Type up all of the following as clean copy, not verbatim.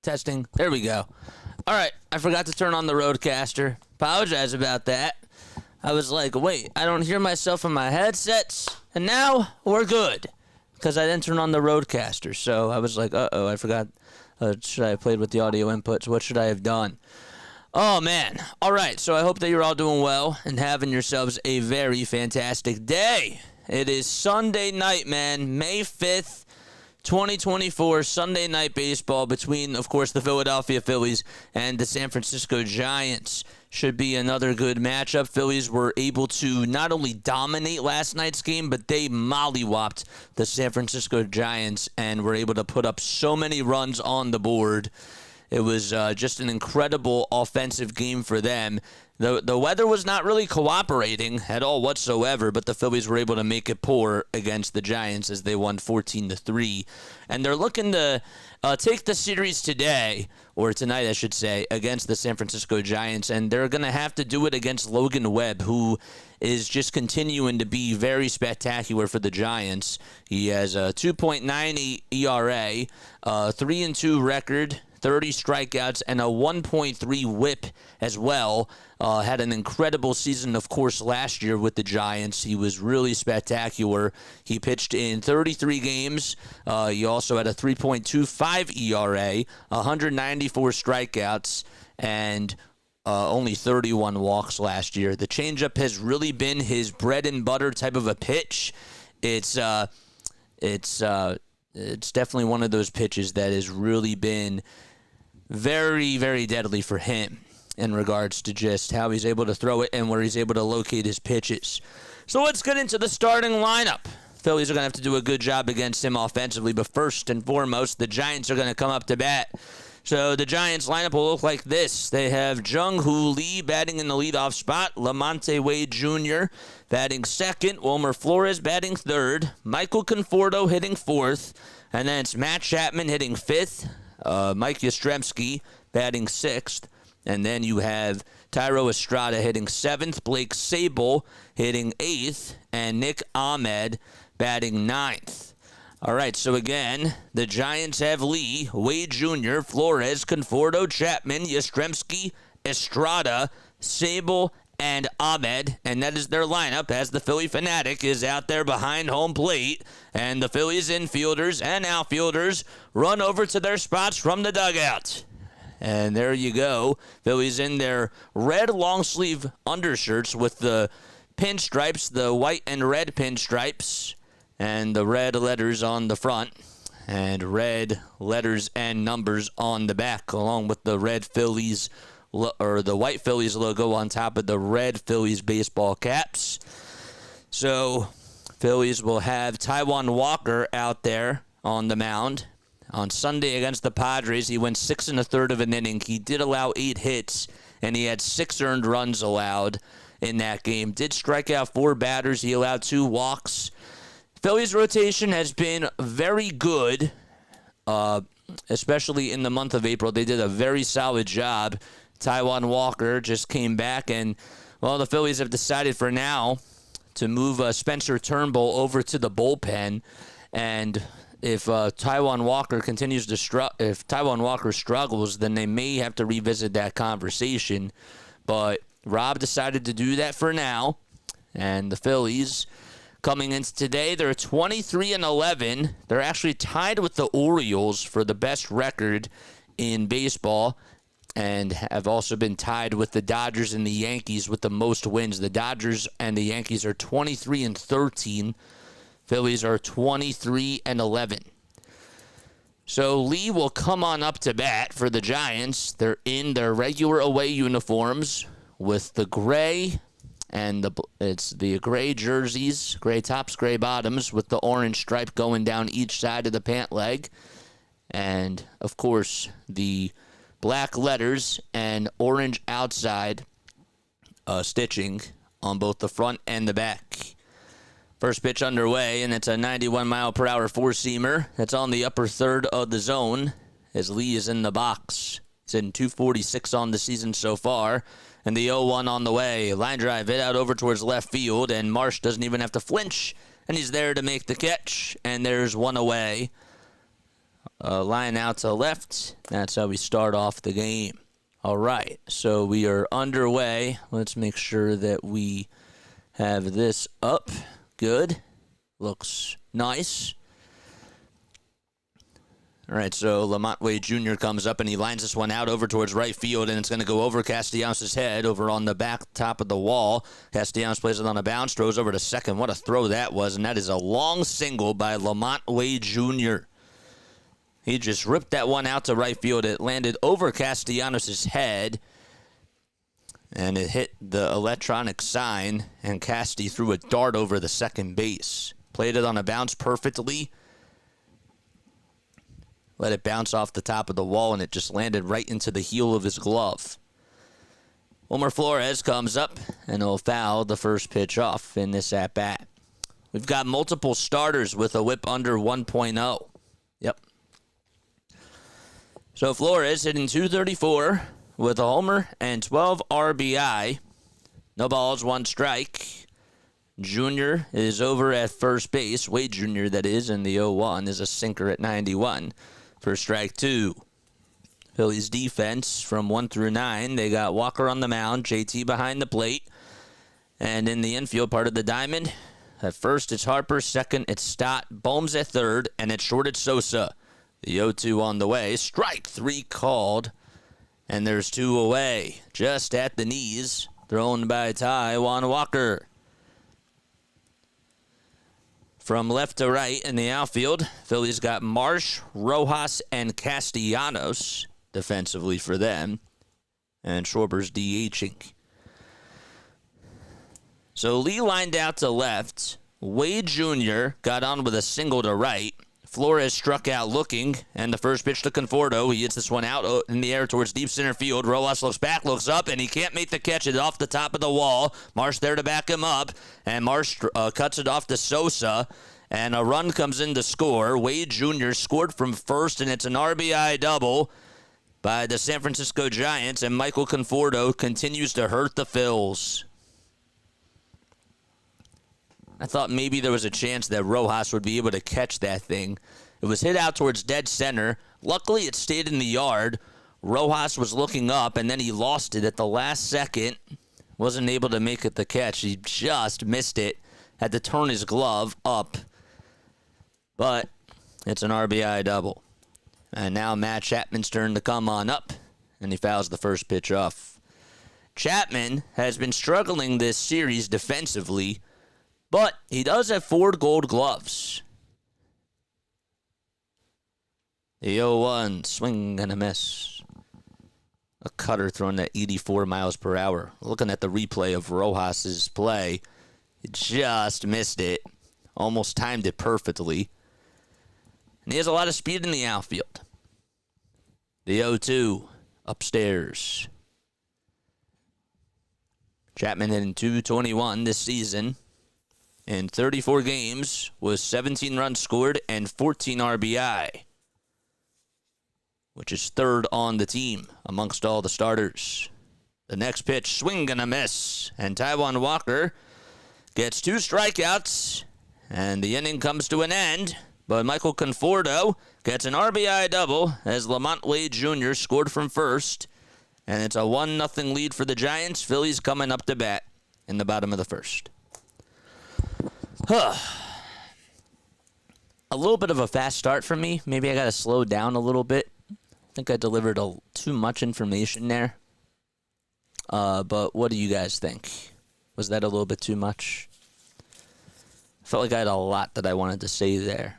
Testing. There we go. All right. I forgot to turn on the Roadcaster. Apologize about that. I was like, wait, I don't hear myself in my headsets. And now we're good. Because I didn't turn on the Roadcaster. So I was like, uh-oh, I forgot. Should I have played with the audio inputs? What should I have done? Oh, man. All right. So I hope that you're all doing well and having yourselves a very fantastic day. It is Sunday night, man. May 5th. 2024 Sunday night baseball between, of course, the Philadelphia Phillies and the San Francisco Giants. Should be another good matchup. Phillies were able to not only dominate last night's game, but they mollywopped the San Francisco Giants and were able to put up so many runs on the board. It was just an incredible offensive game for them. The weather was not really cooperating at all whatsoever, but the Phillies were able to make it poor against the Giants as they won 14-3. And they're looking to take the series today, or tonight I should say, against the San Francisco Giants. And they're going to have to do it against Logan Webb, who is just continuing to be very spectacular for the Giants. He has a 2.98 ERA, 3-2 record, 30 strikeouts, and a 1.3 whip as well. Had an incredible season, of course, last year with the Giants. He was really spectacular. He pitched in 33 games. He also had a 3.25 ERA, 194 strikeouts, and only 31 walks last year. The changeup has really been his bread and butter type of a pitch. It's definitely one of those pitches that has really been very, very deadly for him in regards to just how he's able to throw it and where he's able to locate his pitches. So let's get into the starting lineup. Phillies are going to have to do a good job against him offensively, but first and foremost, the Giants are going to come up to bat. So the Giants lineup will look like this. They have Jung-Hoo Lee batting in the leadoff spot, Lamonte Wade Jr. batting second, Wilmer Flores batting third, Michael Conforto hitting fourth, and then it's Matt Chapman hitting fifth, Mike Yastrzemski batting sixth, and then you have Thairo Estrada hitting seventh, Blake Sabol hitting eighth, and Nick Ahmed batting ninth. All right, so again, the Giants have Lee, Wade Jr., Flores, Conforto, Chapman, Yastrzemski, Estrada, Sabol, and Ahmed, and that is their lineup as the Philly Fanatic is out there behind home plate, and the Phillies infielders and outfielders run over to their spots from the dugout. And there you go. Phillies in their red long-sleeve undershirts with the pinstripes, the white and red pinstripes, and the red letters on the front, and red letters and numbers on the back, along with the red Phillies or the white Phillies logo on top of the red Phillies baseball caps. So Phillies will have Taijuan Walker out there on the mound. On Sunday against the Padres, he went 6 1/3 of an inning. He did allow 8 hits, and he had 6 earned runs allowed in that game. Did strike out 4 batters. He allowed 2 walks. Phillies rotation has been very good, especially in the month of April. They did a very solid job. Taijuan Walker just came back, and, well, the Phillies have decided for now to move Spencer Turnbull over to the bullpen. And if Taijuan Walker continues to if Taijuan Walker struggles, then they may have to revisit that conversation. But Rob decided to do that for now, and the Phillies coming into today, they're 23-11. They're actually tied with the Orioles for the best record in baseball, and have also been tied with the Dodgers and the Yankees with the most wins. The Dodgers and the Yankees are 23-13. Phillies are 23-11. So Lee will come on up to bat for the Giants. They're in their regular away uniforms with the gray, and it's the gray jerseys, gray tops, gray bottoms, with the orange stripe going down each side of the pant leg. And, of course, the black letters and orange outside stitching on both the front and the back. First pitch underway, and it's a 91-mile-per-hour four-seamer. That's on the upper third of the zone as Lee is in the box. He's in 246 on the season so far, and the 0-1 on the way. Line drive hit out over towards left field, and Marsh doesn't even have to flinch, and he's there to make the catch, and there's one away. line out to left. That's how we start off the game. All right, so we are underway. Let's make sure that we have this up. Good. Looks nice. All right, so Lamont Wade Jr. comes up, and he lines this one out over towards right field, and it's going to go over Castellanos' head over on the back top of the wall. Castellanos plays it on a bounce, throws over to second. What a throw that was, and that is a long single by Lamont Wade Jr. He just ripped that one out to right field. It landed over Castellanos' head, and it hit the electronic sign, and Casty threw a dart over the second base. Played it on a bounce perfectly. Let it bounce off the top of the wall, and it just landed right into the heel of his glove. Wilmer Flores comes up, and he'll foul the first pitch off in this at-bat. We've got multiple starters with a whip under 1.0. Yep. So Flores hitting .234 with a homer and 12 RBI. No balls, one strike. Junior is over at first base. Wade Jr., that is, and the 0-1 is a sinker at 91 for strike two. Phillies defense from 1 through 9. They got Walker on the mound, JT behind the plate, and in the infield part of the diamond, at first it's Harper, second it's Stott, Bohm's at third, and it's short it's Sosa. The 0-2 on the way. Strike three called, and there's two away. Just at the knees, thrown by Taijuan Walker. From left to right in the outfield, Phillies got Marsh, Rojas, and Castellanos defensively for them, and Schwarber's DHing. So Lee lined out to left. Wade Jr. got on with a single to right. Flores struck out looking, and the first pitch to Conforto. He hits this one out in the air towards deep center field. Rojas looks back, looks up, and he can't make the catch. It's off the top of the wall. Marsh there to back him up, and Marsh cuts it off to Sosa, and a run comes in to score. Wade Jr. scored from first, and it's an RBI double by the San Francisco Giants, and Michael Conforto continues to hurt the Phils. I thought maybe there was a chance that Rojas would be able to catch that thing. It was hit out towards dead center. Luckily, it stayed in the yard. Rojas was looking up, and then he lost it at the last second. Wasn't able to make it the catch. He just missed it. Had to turn his glove up. But it's an RBI double. And now Matt Chapman's turn to come on up, and he fouls the first pitch off. Chapman has been struggling this series defensively, but he does have 4 gold gloves. The 0-1, swing and a miss. A cutter thrown at 84 miles per hour. Looking at the replay of Rojas's play, he just missed it. Almost timed it perfectly. And he has a lot of speed in the outfield. The 0-2, upstairs. Chapman hitting .221 this season. In 34 games, was 17 runs scored and 14 RBI, which is third on the team amongst all the starters. The next pitch, swing and a miss, and Taijuan Walker gets 2 strikeouts, and the inning comes to an end, but Michael Conforto gets an RBI double as Lamont Wade Jr. scored from first, and it's a 1-0 lead for the Giants. Phillies coming up to bat in the bottom of the first. A little bit of a fast start for me. Maybe I got to slow down a little bit. I think I delivered too much information there. But what do you guys think? Was that a little bit too much? I felt like I had a lot that I wanted to say there.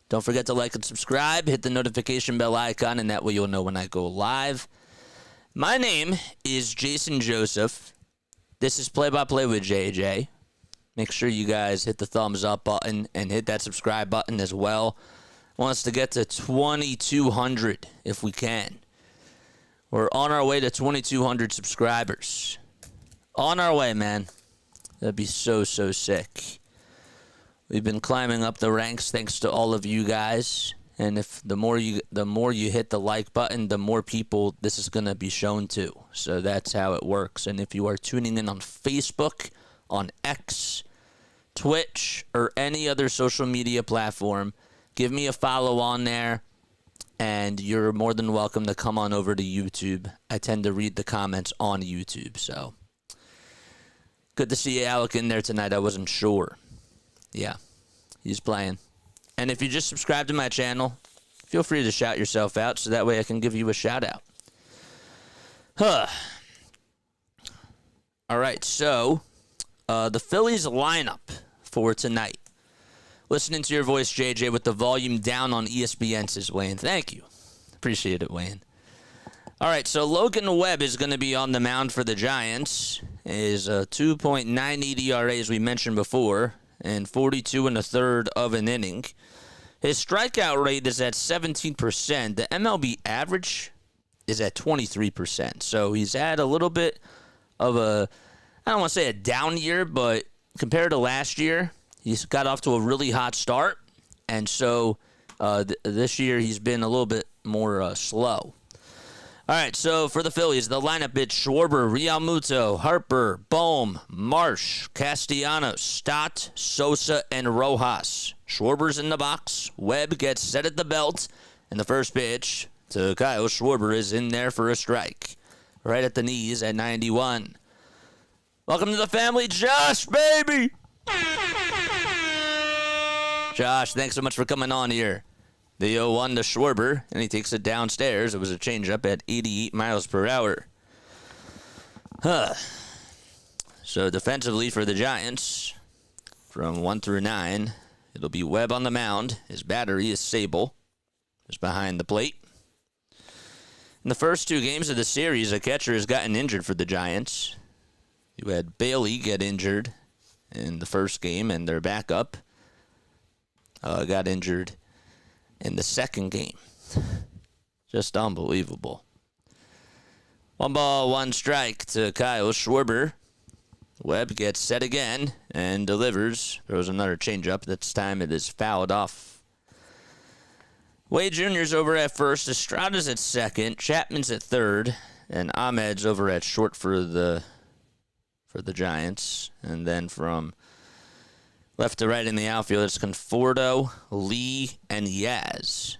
Don't forget to like and subscribe. Hit the notification bell icon, and that way you'll know when I go live. My name is Jason Joseph. This is Play-by-Play with JJ. Make sure you guys hit the thumbs up button and hit that subscribe button as well. I want us to get to 2,200 if we can. We're on our way to 2,200 subscribers. On our way, man. That'd be so sick. We've been climbing up the ranks thanks to all of you guys. And if the more you hit the like button, the more people this is going to be shown to. So that's how it works. And if you are tuning in on Facebook, on X, Twitch, or any other social media platform, give me a follow on there. and you're more than welcome to come on over to YouTube. I tend to read the comments on YouTube, so good to see Alec in there tonight. I wasn't sure. Yeah, he's playing. And if you just subscribe to my channel, feel free to shout yourself out so that way I can give you a shout out. All right, so the Phillies lineup for tonight. Listening to your voice, JJ, with the volume down on ESPN, says Wayne. Thank you. Appreciate it, Wayne. All right, so Logan Webb is going to be on the mound for the Giants. Is a 2.98 ERA, as we mentioned before, and 42 1/3 of an inning. His strikeout rate is at 17%. The MLB average is at 23%. So he's had a little bit of a, I don't want to say a down year, but compared to last year, he's got off to a really hot start. And so this year he's been a little bit more slow. All right, so for the Phillies, the lineup is Schwarber, Realmuto, Harper, Bohm, Marsh, Castellanos, Stott, Sosa, and Rojas. Schwarber's in the box. Webb gets set at the belt, and the first pitch to Kyle Schwarber is in there for a strike. Right at the knees at 91. Welcome to the family, Josh, baby! Josh, thanks so much for coming on here. The 0-1 to Schwarber, and he takes it downstairs. It was a changeup at 88 miles per hour. So defensively for the Giants, from 1 through 9, it'll be Webb on the mound. His battery is Sable, just behind the plate. In the first 2 games of the series, a catcher has gotten injured for the Giants. You had Bailey get injured in the first game, and their backup got injured in the second game. Just unbelievable. 1 ball, 1 strike to Kyle Schwarber. Webb gets set again and delivers. Throws another changeup. This time it is fouled off. Wade Jr.'s over at first. Estrada's at second. Chapman's at third. And Ahmed's over at short for the Giants. And then from left to right in the outfield, it's Conforto, Lee, and Yaz.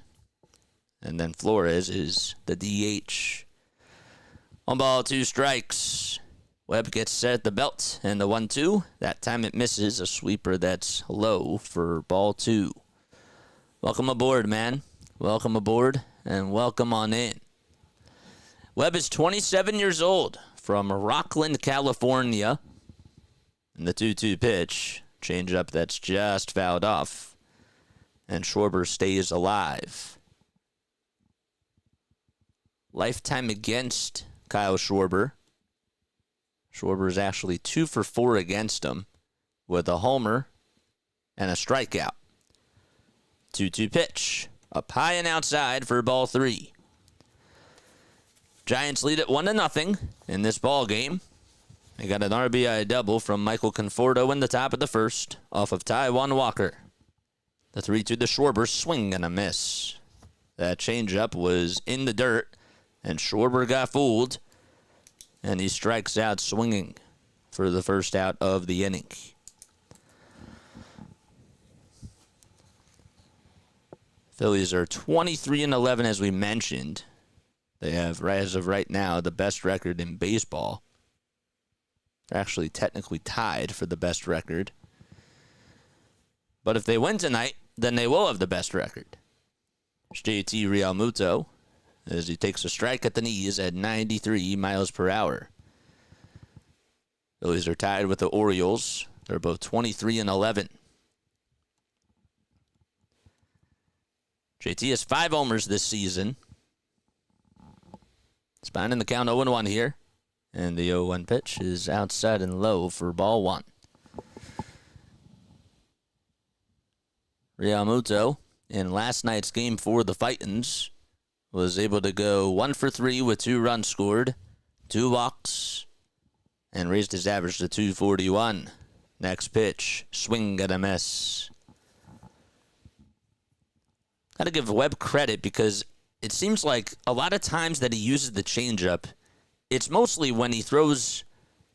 And then Flores is the DH. 1 ball, 2 strikes. Webb gets set at the belt, and the 1-2. That time it misses a sweeper that's low for ball 2. Welcome aboard, man. Welcome aboard, and welcome on in. Webb is 27 years old, from Rockland, California. And the 2-2 pitch. Changeup that's just fouled off. And Schwarber stays alive. Lifetime against Kyle Schwarber. Schwarber is actually 2 for 4 against him with a homer and a strikeout. 2-2 pitch. Up high and outside for ball 3. Giants lead it 1-0 in this ball game. They got an RBI double from Michael Conforto in the top of the first off of Taijuan Walker. The 3-2 to Schwarber, swing and a miss. That changeup was in the dirt, and Schwarber got fooled, and he strikes out swinging for the first out of the inning. Phillies are 23-11, as we mentioned. They have, as of right now, the best record in baseball. They're actually technically tied for the best record. But if they win tonight, then they will have the best record. It's JT Realmuto, as he takes a strike at the knees at 93 miles per hour. Phillies are tied with the Orioles. They're both 23-11. JT has 5 homers this season. It's finding the count 0-1 here. And the 0-1 pitch is outside and low for ball 1. Realmuto, in last night's game for the Titans, was able to go 1 for 3 with 2 runs scored, 2 walks, and raised his average to 241. Next pitch, swing and a miss. Got to give Webb credit because it seems like a lot of times that he uses the changeup, it's mostly when he throws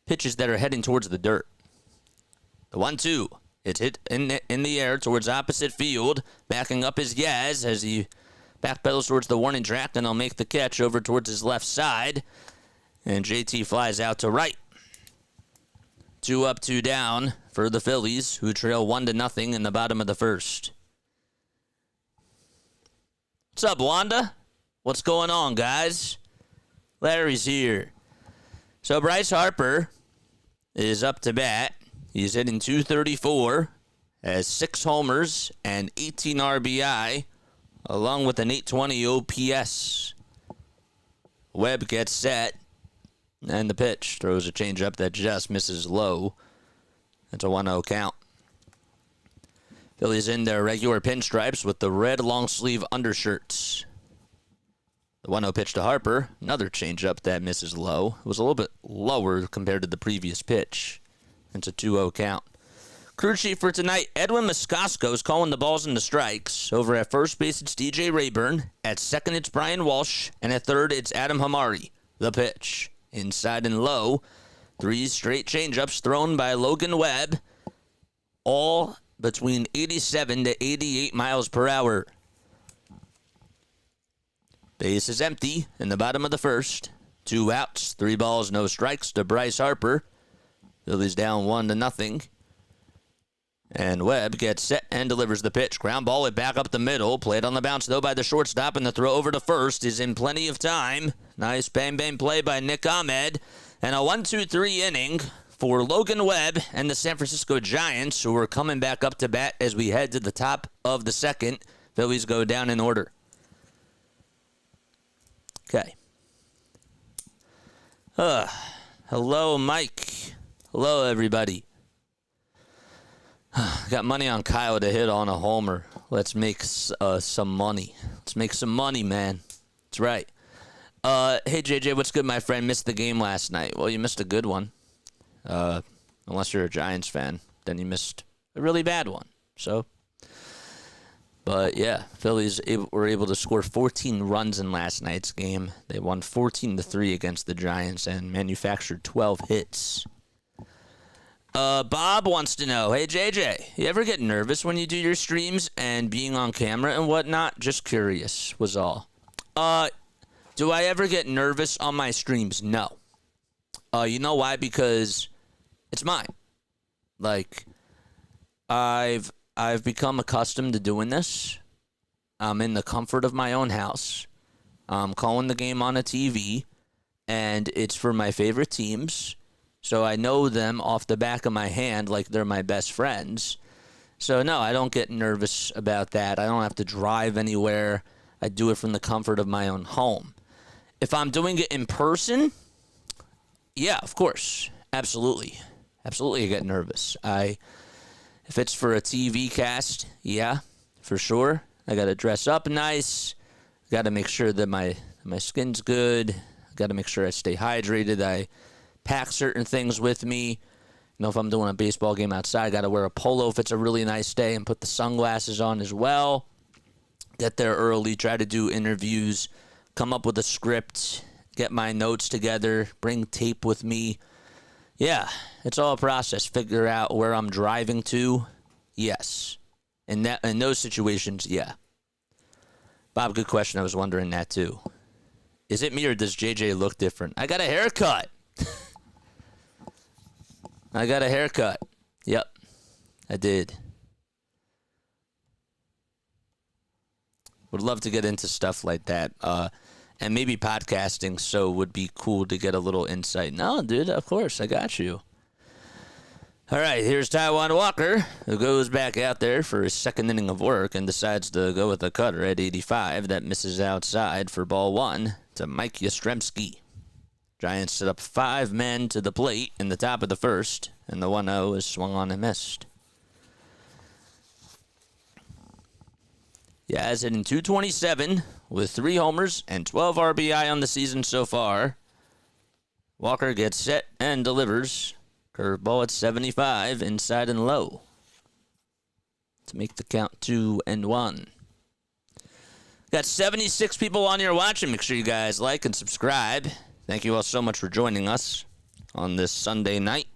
pitches that are heading towards the dirt. The 1-2. It's hit in the air towards opposite field. Backing up is Yaz as he Backpedals towards the warning track, then he'll make the catch over towards his left side. And JT flies out to right. 2 up, 2 down for the Phillies, who trail 1-0 in the bottom of the first. What's up, Wanda? What's going on, guys? Larry's here. So Bryce Harper is up to bat. He's hitting .234, has 6 homers and 18 RBI, along with an .820 OPS. Webb gets set, and the pitch throws a changeup that just misses low. That's a 1-0 count. Phillies in their regular pinstripes with the red long-sleeve undershirts. The 1-0 pitch to Harper. Another changeup that misses low. It was a little bit lower compared to the previous pitch. It's a 2-0 count. Crew chief for tonight, Edwin Moscasco is calling the balls and the strikes. Over at first base, it's DJ Rayburn. At second, it's Brian Walsh. And at third, it's Adam Hamari. The pitch. Inside and low. 3 straight changeups thrown by Logan Webb. All between 87 to 88 miles per hour. Base is empty in the bottom of the first. 2 outs, 3 balls, no strikes to Bryce Harper. Phillies down 1-0. And Webb gets set and delivers the pitch. Ground ball it back up the middle. Played on the bounce, though, by the shortstop, and the throw over to first is in plenty of time. Nice bang-bang play by Nick Ahmed. And a 1-2-3 inning for Logan Webb and the San Francisco Giants, who are coming back up to bat as we head to the top of the second. Phillies go down in order. Okay. Hello, Mike. Hello, everybody. Got money on Kyle to hit on a homer. Let's make some money. Let's make some money, man. That's right. Hey, JJ, what's good, my friend? Missed the game last night. Well, you missed a good one. Unless you're a Giants fan, then you missed a really bad one. So, but yeah, Phillies were able to score 14 runs in last night's game. They won 14-3 against the Giants and manufactured 12 hits. Bob wants to know, hey, JJ, you ever get nervous when you do your streams and being on camera and whatnot? Just curious was all. Do I ever get nervous on my streams? No. You know why? Because it's mine. Like, I've become accustomed to doing this. I'm in the comfort of my own house. I'm calling the game on a TV, and it's for my favorite teams. So I know them off the back of my hand like they're my best friends. So, no, I don't get nervous about that. I don't have to drive anywhere. I do it from the comfort of my own home. If I'm doing it in person, yeah, of course. Absolutely. Absolutely I get nervous. If it's for a TV cast, yeah, for sure. I got to dress up nice. Got to make sure that my skin's good. Got to make sure I stay hydrated. I pack certain things with me. You know, if I'm doing a baseball game outside, I got to wear a polo if it's a really nice day and put the sunglasses on as well. Get there early, try to do interviews, come up with a script, get my notes together, bring tape with me. Yeah, it's all a process. Figure out where I'm driving to. Yes. In those situations, yeah. Bob, good question. I was wondering that too. Is it me or does JJ look different? I got a haircut. I got a haircut. Yep, I did. Would love to get into stuff like that. And maybe podcasting, so would be cool to get a little insight. No, dude, of course, I got you. All right, here's Taijuan Walker, who goes back out there for his second inning of work and decides to go with a cutter at 85. That misses outside for ball 1 to Mike Yastrzemski. Giants set up 5 men to the plate in the top of the first, and the 1-0 is swung on and missed. Yaz hitting .227 with 3 homers and 12 RBI on the season so far. Walker gets set and delivers. Curveball at 75, inside and low. To make the count 2-1. Got 76 people on here watching. Make sure you guys like and subscribe. Thank you all so much for joining us on this Sunday night.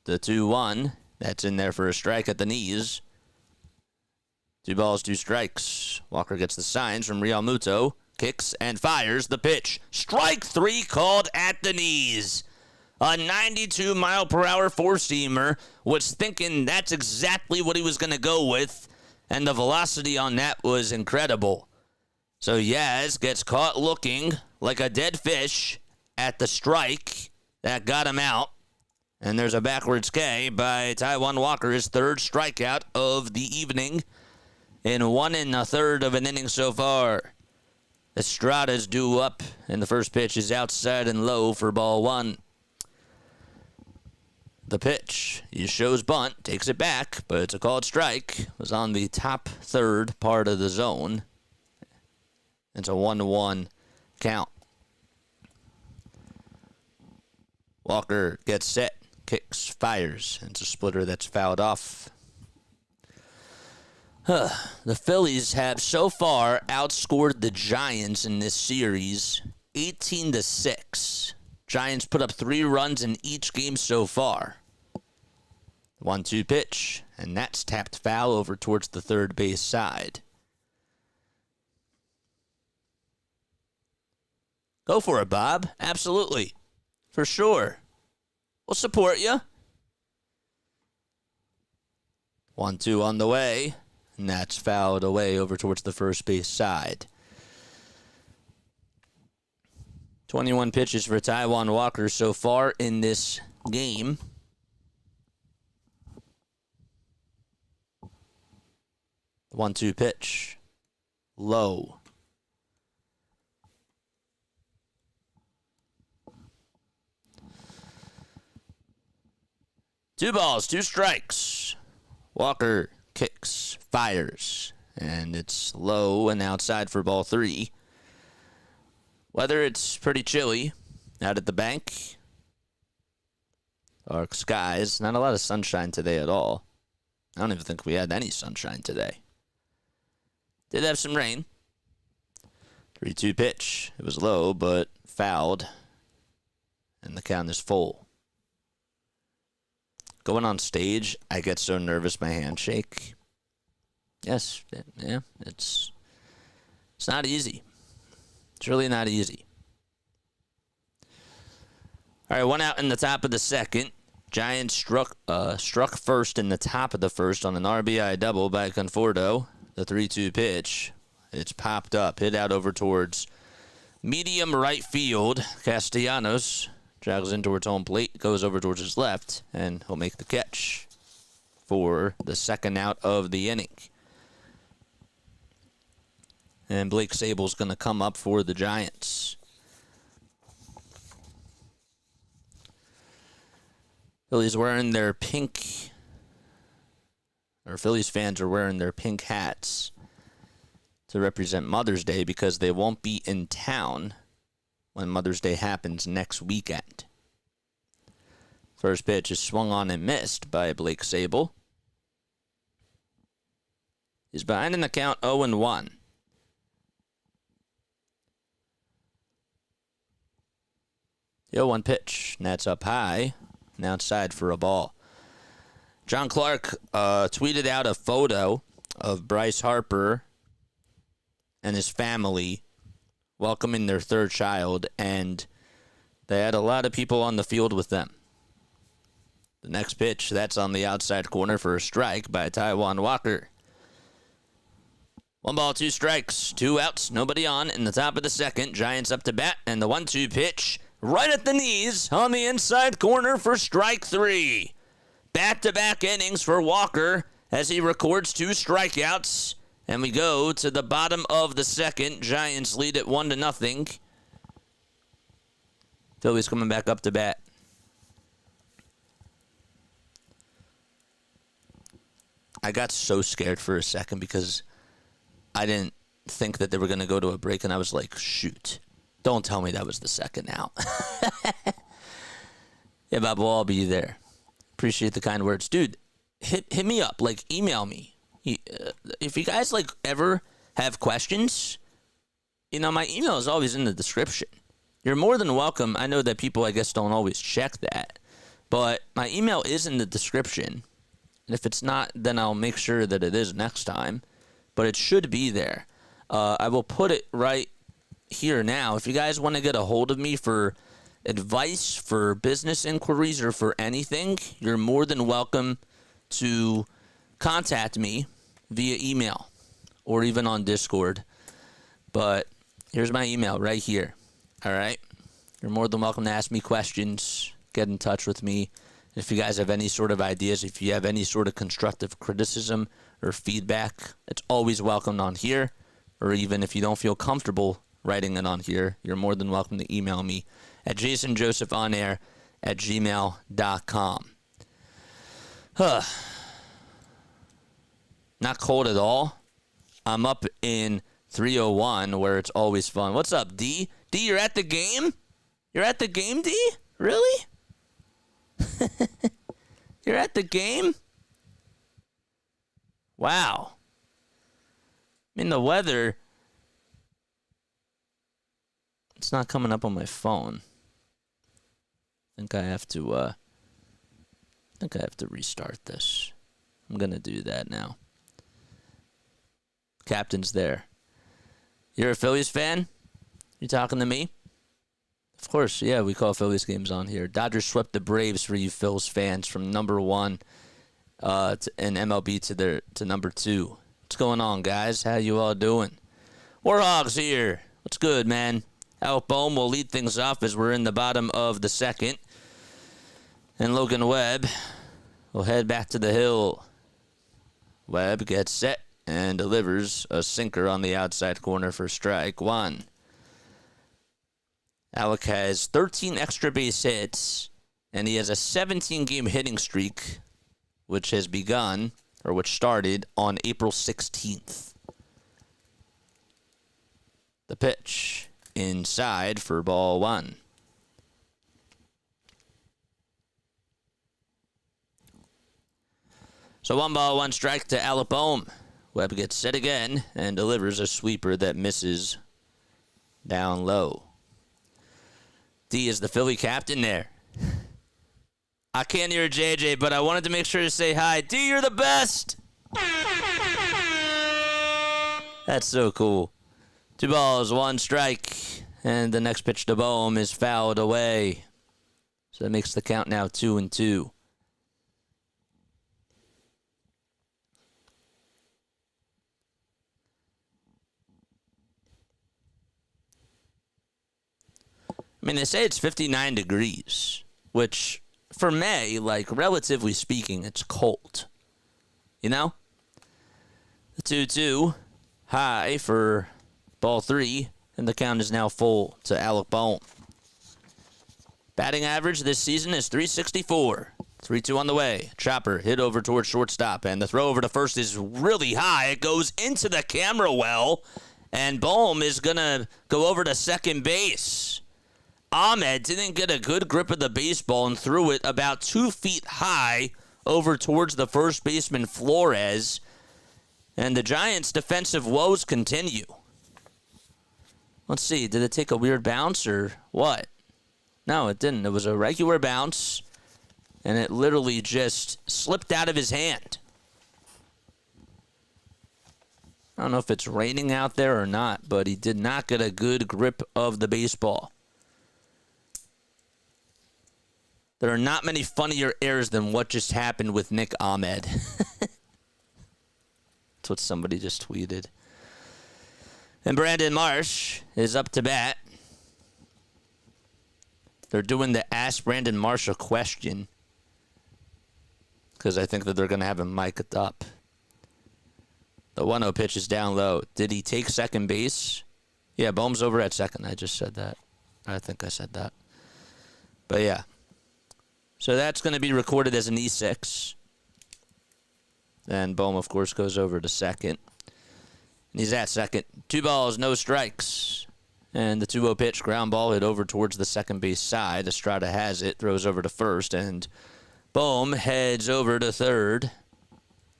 The 2-1, that's in there for a strike at the knees. 2 balls, 2 strikes. Walker gets the signs from Realmuto. Kicks and fires the pitch. Strike 3 called at the knees. A 92-mile-per-hour four-seamer. Was thinking that's exactly what he was going to go with. And the velocity on that was incredible. So Yaz gets caught looking like a dead fish at the strike that got him out. And there's a backwards K by Taijuan Walker, his 3rd strikeout of the evening in 1 1/3 of an inning so far. Estrada's due up, and the first pitch is outside and low for ball 1. The pitch, he shows bunt, takes it back, but it's a called strike. It was on the top 3rd part of the zone. It's a 1-1 count. Walker gets set. Kicks, fires. It's a splitter that's fouled off. The Phillies have so far outscored the Giants in this series 18-6. Giants put up 3 runs in each game so far. 1-2 pitch, and that's tapped foul over towards the third base side. Go for it, Bob. Absolutely. For sure. We'll support you. 1-2 on the way, and that's fouled away over towards the first base side. 21 pitches for Taijuan Walker so far in this game. The 1-2 pitch. Low. Two balls, 2 strikes. Walker kicks, fires, and it's low and outside for ball 3. Weather, it's pretty chilly out at the bank. Dark skies, not a lot of sunshine today at all. I don't even think we had any sunshine today. Did have some rain. 3-2 pitch. It was low, but fouled, and the count is full. Going on stage, I get so nervous my hands shake. Yes, yeah, it's not easy. It's really not easy. All right, 1 out in the top of the second. Giants struck first in the top of the first on an RBI double by Conforto. The 3-2 pitch. It's popped up, hit out over towards medium right field. Castellanos jogs in towards home plate, goes over towards his left, and he'll make the catch for the second out of the inning. And Blake Sable's going to come up for the Giants. Phillies wearing their pink, or Phillies fans are wearing their pink hats to represent Mother's Day because they won't be in town when Mother's Day happens next weekend. First pitch is swung on and missed by Blake Sable. He's behind in the count 0-1. The 0-1 pitch, and that's up high and outside for a ball. John Clark tweeted out a photo of Bryce Harper and his family welcoming their 3rd child, and they had a lot of people on the field with them. The next pitch, that's on the outside corner for a strike by Taijuan Walker. 1 ball, 2 strikes, 2 outs, nobody on in the top of the second. Giants up to bat, and the 1-2 pitch right at the knees on the inside corner for strike 3. Back-to-back innings for Walker as he records 2 strikeouts. And we go to the bottom of the second. Giants lead it 1-0. Phillies coming back up to bat. I got so scared for a second because I didn't think that they were going to go to a break, and I was like, shoot. Don't tell me that was the second out. Yeah, Bob, we'll all be there. Appreciate the kind words. Dude, hit me up. Like, email me. If you guys ever have questions, my email is always in the description. You're more than welcome. I know that people, I guess, don't always check that, but my email is in the description. And if it's not, then I'll make sure that it is next time. but it should be there. I will put it right here now. If you guys want to get a hold of me for advice, for business inquiries, or for anything, you're more than welcome to contact me via email or even on Discord. But here's my email right here. All right? You're more than welcome to ask me questions, get in touch with me. If you guys have any sort of ideas, if you have any sort of constructive criticism or feedback, it's always welcomed on here. Or even if you don't feel comfortable writing it on here, you're more than welcome to email me at jasonjosephonair@gmail.com. Not cold at all. I'm up in 301 where it's always fun. What's up, D? D, you're at the game? You're at the game, D? Really? You're at the game? Wow. I mean, the weather, it's not coming up on my phone. I think I have to restart this. I'm going to do that now. Captain's there. You're a Phillies fan? You talking to me? Of course, yeah, we call Phillies games on here. Dodgers swept the Braves for you Phils fans from number 1 in MLB to number 2. What's going on, guys? How you all doing? Warhogs here. What's good, man? Alec Bohm will lead things off as we're in the bottom of the second. And Logan Webb will head back to the hill. Webb gets set and delivers a sinker on the outside corner for strike 1. Alec has 13 extra base hits, and he has a 17-game hitting streak, which has begun, or which started, on April 16th. The pitch inside for ball 1. So 1 ball, 1 strike to Alec Bohm. Webb gets set again and delivers a sweeper that misses down low. D is the Philly captain there. I can't hear JJ, but I wanted to make sure to say hi. D, you're the best! That's so cool. 2 balls, 1 strike, and the next pitch to Bohm is fouled away. So that makes the count now 2-2. I mean, they say it's 59 degrees, which for May, like, relatively speaking, it's cold. You know? The 2-2 high for ball 3, and the count is now full to Alec Bohm. Batting average this season is .364. 3-2 on the way. Chopper hit over towards shortstop, and the throw over to first is really high. It goes into the camera well, and Bohm is going to go over to second base. Ahmed didn't get a good grip of the baseball and threw it about 2 feet high over towards the first baseman Flores. And the Giants' defensive woes continue. Let's see, did it take a weird bounce or what? No, it didn't. It was a regular bounce, and it literally just slipped out of his hand. I don't know if it's raining out there or not, but he did not get a good grip of the baseball. There are not many funnier errors than what just happened with Nick Ahmed. That's what somebody just tweeted. And Brandon Marsh is up to bat. They're doing the Ask Brandon Marsh a Question, because I think that they're going to have him mic'd up. The 1-0 pitch is down low. Did he take second base? Yeah, Bohm's over at second. I just said that. I think I said that. But yeah. So that's going to be recorded as an E6. Then Bohm, of course, goes over to second. And he's at second. 2 balls, no strikes. And the 2-0 pitch, ground ball hit over towards the second base side. Estrada has it, throws over to first, and Bohm heads over to third.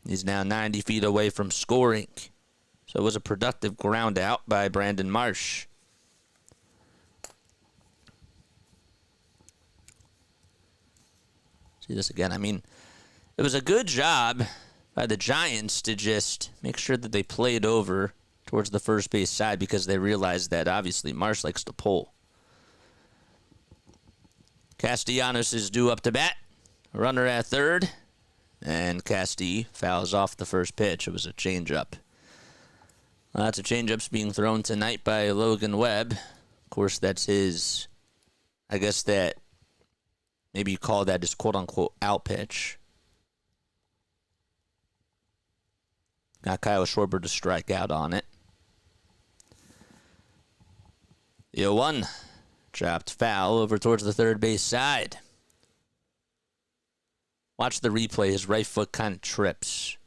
He's now 90 feet away from scoring. So it was a productive ground out by Brandon Marsh. See this again. I mean, it was a good job by the Giants to just make sure that they played over towards the first base side because they realized that obviously Marsh likes to pull. Castellanos is due up to bat. Runner at third. And Casti fouls off the first pitch. It was a changeup. Lots of changeups being thrown tonight by Logan Webb. Of course, that's his, I guess that maybe you call that his quote-unquote out pitch. Got Kyle Schwarber to strike out on it. The 0-1. Dropped foul over towards the third base side. Watch the replay. His right foot kind of trips.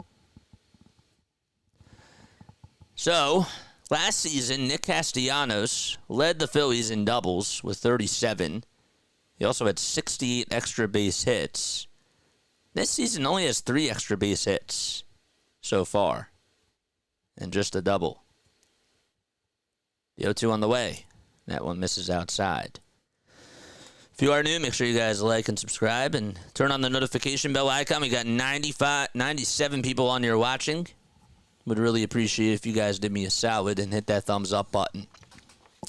So, last season, Nick Castellanos led the Phillies in doubles with 37. He also had 68 extra base hits. This season only has 3 extra base hits so far. And just a double. The 0-2 on the way. That one misses outside. If you are new, make sure you guys like and subscribe and turn on the notification bell icon. We got 97 people on here watching. Would really appreciate if you guys did me a solid and hit that thumbs up button.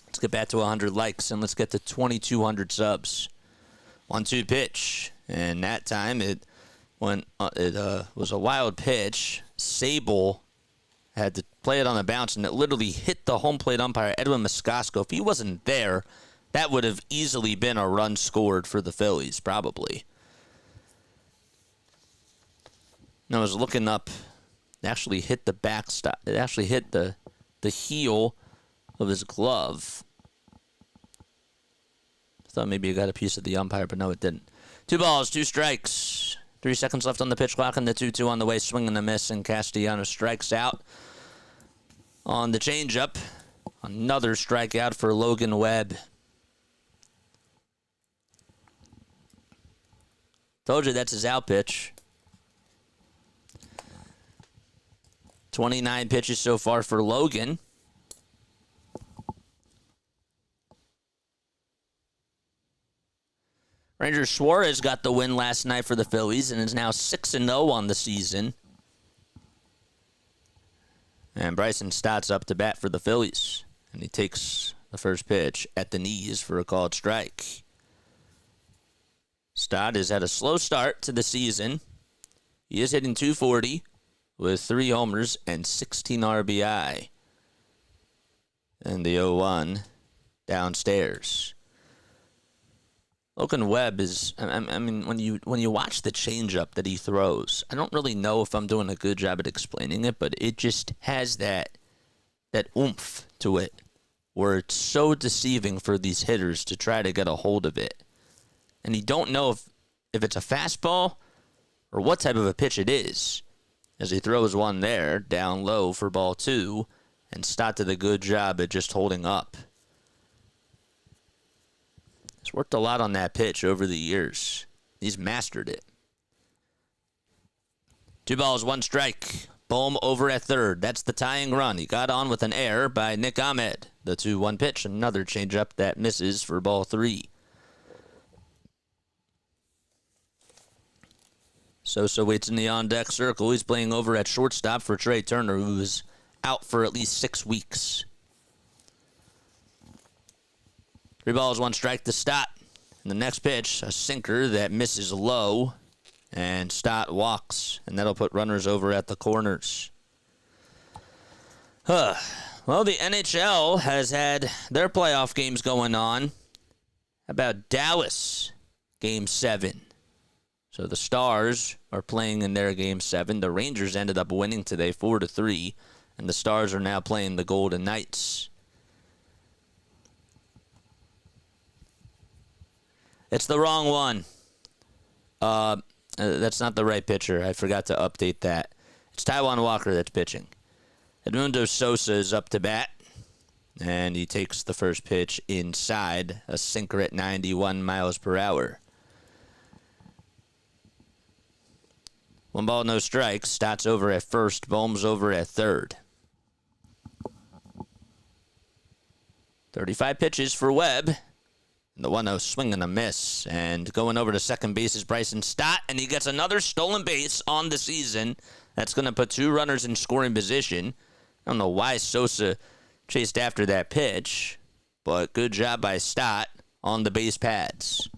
Let's get back to 100 likes and let's get to 2,200 subs. 1-2 pitch, and that time it was a wild pitch. Sable had to play it on the bounce, and it literally hit the home plate umpire, Edwin Moscasco. If he wasn't there, that would have easily been a run scored for the Phillies, probably. And I was looking up. It actually hit the backstop. It actually hit the heel of his glove. I thought maybe it got a piece of the umpire, but no, it didn't. 2 balls, 2 strikes. 3 seconds left on the pitch clock, and the 2-2 on the way. Swing and a miss, and Castellanos strikes out on the changeup. Another strikeout for Logan Webb. Told you that's his out pitch. 29 pitches so far for Logan. Ranger Suarez got the win last night for the Phillies and is now 6-0 on the season. And Bryson Stott's up to bat for the Phillies. And he takes the first pitch at the knees for a called strike. Stott has had a slow start to the season. He is hitting .240 with 3 homers and 16 RBI. And the 0-1 downstairs. Logan Webb is, I mean, when you watch the changeup that he throws, I don't really know if I'm doing a good job at explaining it, but it just has that oomph to it where it's so deceiving for these hitters to try to get a hold of it. And you don't know if it's a fastball or what type of a pitch it is. As he throws one there, down low for ball 2, and Stott did a good job at just holding up. He's worked a lot on that pitch over the years. He's mastered it. 2 balls, 1 strike. Bohm over at third. That's the tying run. He got on with an error by Nick Ahmed. The 2-1 pitch, another changeup that misses for ball 3. Sosa waits in the on-deck circle. He's playing over at shortstop for Trea Turner, who is out for at least 6 weeks. 3 balls, 1 strike to Stott. And the next pitch, a sinker that misses low. And Stott walks. And that'll put runners over at the corners. Well, the NHL has had their playoff games going on. How about Dallas, Game 7? So the Stars are playing in their Game 7. The Rangers ended up winning today 4-3. And the Stars are now playing the Golden Knights. It's the wrong one. That's not the right pitcher. I forgot to update that. It's Taijuan Walker that's pitching. Edmundo Sosa is up to bat. And he takes the first pitch inside. A sinker at 91 miles per hour. 1 ball, no strikes. Stott's over at first. Bohm's over at third. 35 pitches for Webb. The 1-0 swing and a miss. And going over to second base is Bryson Stott, and he gets another stolen base on the season. That's going to put 2 runners in scoring position. I don't know why Sosa chased after that pitch, but good job by Stott on the base pads.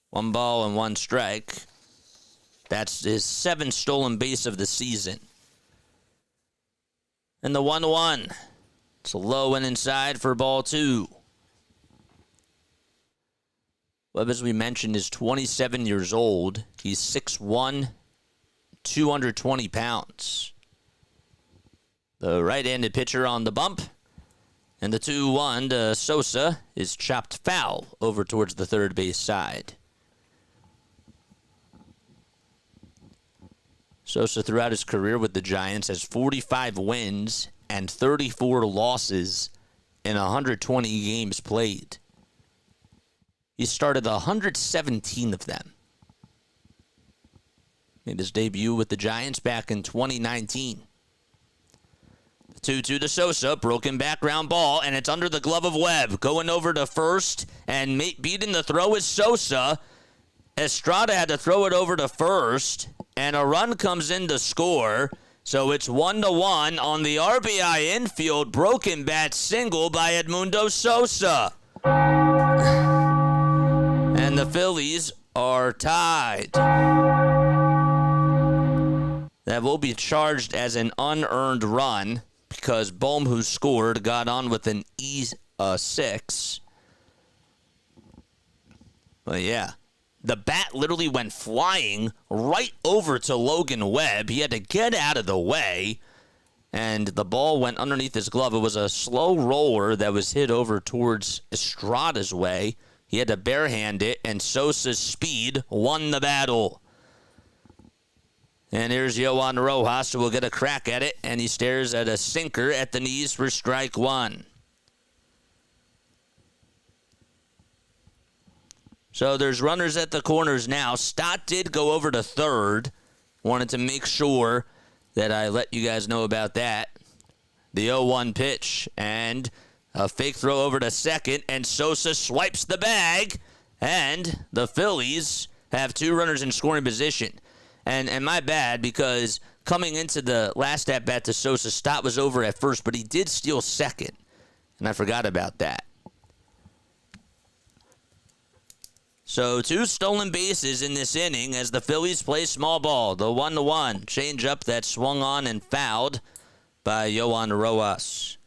One ball and 1 strike. That's his 7th stolen base of the season. And the 1-1. It's a low and inside for ball 2. Webb, as we mentioned, is 27 years old. He's 6'1", 220 pounds. The right-handed pitcher on the bump. And the 2-1 to Sosa is chopped foul over towards the third base side. Sosa throughout his career with the Giants has 45 wins and 34 losses in 120 games played. He started 117 of them. Made his debut with the Giants back in 2019. The 2-2 to Sosa, broken back ground ball, and it's under the glove of Webb. Going over to first, and beating the throw is Sosa. Estrada had to throw it over to first, and a run comes in to score. So it's 1-1 on the RBI infield broken bat single by Edmundo Sosa. And the Phillies are tied. That will be charged as an unearned run because Bohm, who scored, got on with an E6. But yeah. The bat literally went flying right over to Logan Webb. He had to get out of the way, and the ball went underneath his glove. It was a slow roller that was hit over towards Estrada's way. He had to barehand it, and Sosa's speed won the battle. And here's Yohan Rojas, who will get a crack at it, and he stares at a sinker at the knees for strike 1. So there's runners at the corners now. Stott did go over to third. Wanted to make sure that I let you guys know about that. The 0-1 pitch and a fake throw over to second, and Sosa swipes the bag, and the Phillies have 2 runners in scoring position. And my bad, because coming into the last at-bat to Sosa, Stott was over at first, but he did steal second, and I forgot about that. So 2 stolen bases in this inning as the Phillies play small ball. The 1-1 change-up that swung on and fouled by Yohan Rojas.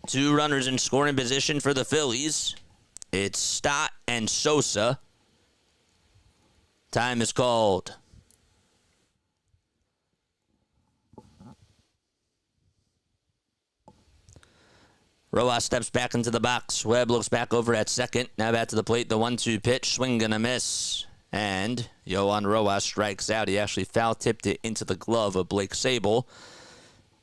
Two runners in scoring position for the Phillies. It's Stott and Sosa. Time is called. Rojas steps back into the box. Webb looks back over at second. Now back to the plate. The 1-2 pitch. Swing and a miss. And Yohan Rojas strikes out. He actually foul-tipped it into the glove of Blake Sable.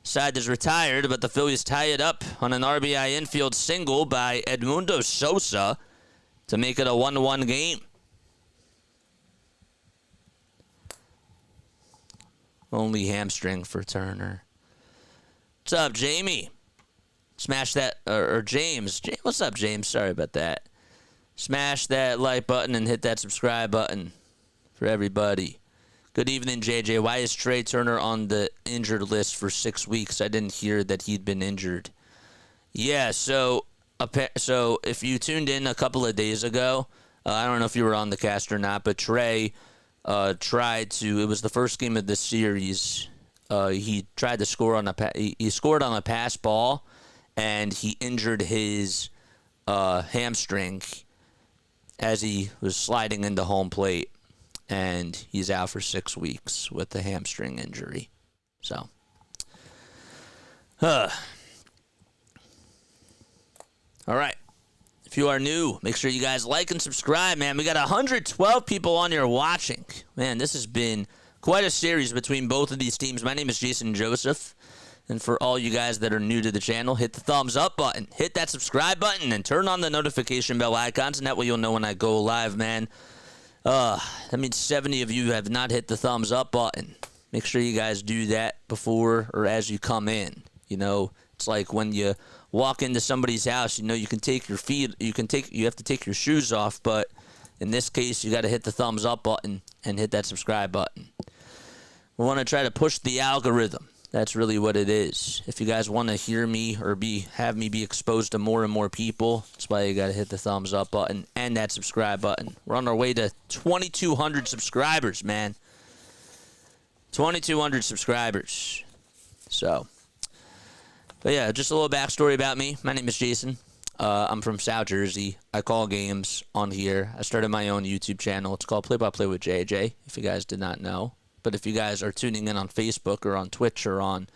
Side is retired, but the Phillies tie it up on an RBI infield single by Edmundo Sosa to make it a 1-1 game. Only hamstring for Turner. What's up, Jamie? Smash that, or James. What's up, James? Sorry about that. Smash that like button and hit that subscribe button for everybody. Good evening, JJ. Why is Trea Turner on the injured list for 6 weeks? I didn't hear that he'd been injured. Yeah, so if you tuned in a couple of days ago, I don't know if you were on the cast or not, but Trea tried to, it was the first game of the series. He tried to score on he scored on a pass ball, and he injured his hamstring as he was sliding into home plate. And he's out for 6 weeks with the hamstring injury. So, all right. If you are new, make sure you guys like and subscribe, man. We got 112 people on here watching. Man, this has been quite a series between both of these teams. My name is Jason Joseph. And for all you guys that are new to the channel, hit the thumbs up button, hit that subscribe button, and turn on the notification bell icons, and that way you'll know when I go live, man. That means 70 of you have not hit the thumbs up button. Make sure you guys do that before or as you come in. You know, it's like when you walk into somebody's house, you know, you have to take your shoes off, but in this case, you got to hit the thumbs up button and hit that subscribe button. We want to try to push the algorithm. That's really what it is. If you guys want to hear me or have me be exposed to more and more people, that's why you got to hit the thumbs up button and that subscribe button. We're on our way to 2,200 subscribers, man. 2,200 subscribers. But yeah, just a little backstory about me. My name is Jason. I'm from South Jersey. I call games on here. I started my own YouTube channel. It's called Play by Play with JJ, if you guys did not know. But if you guys are tuning in on Facebook or on Twitch or on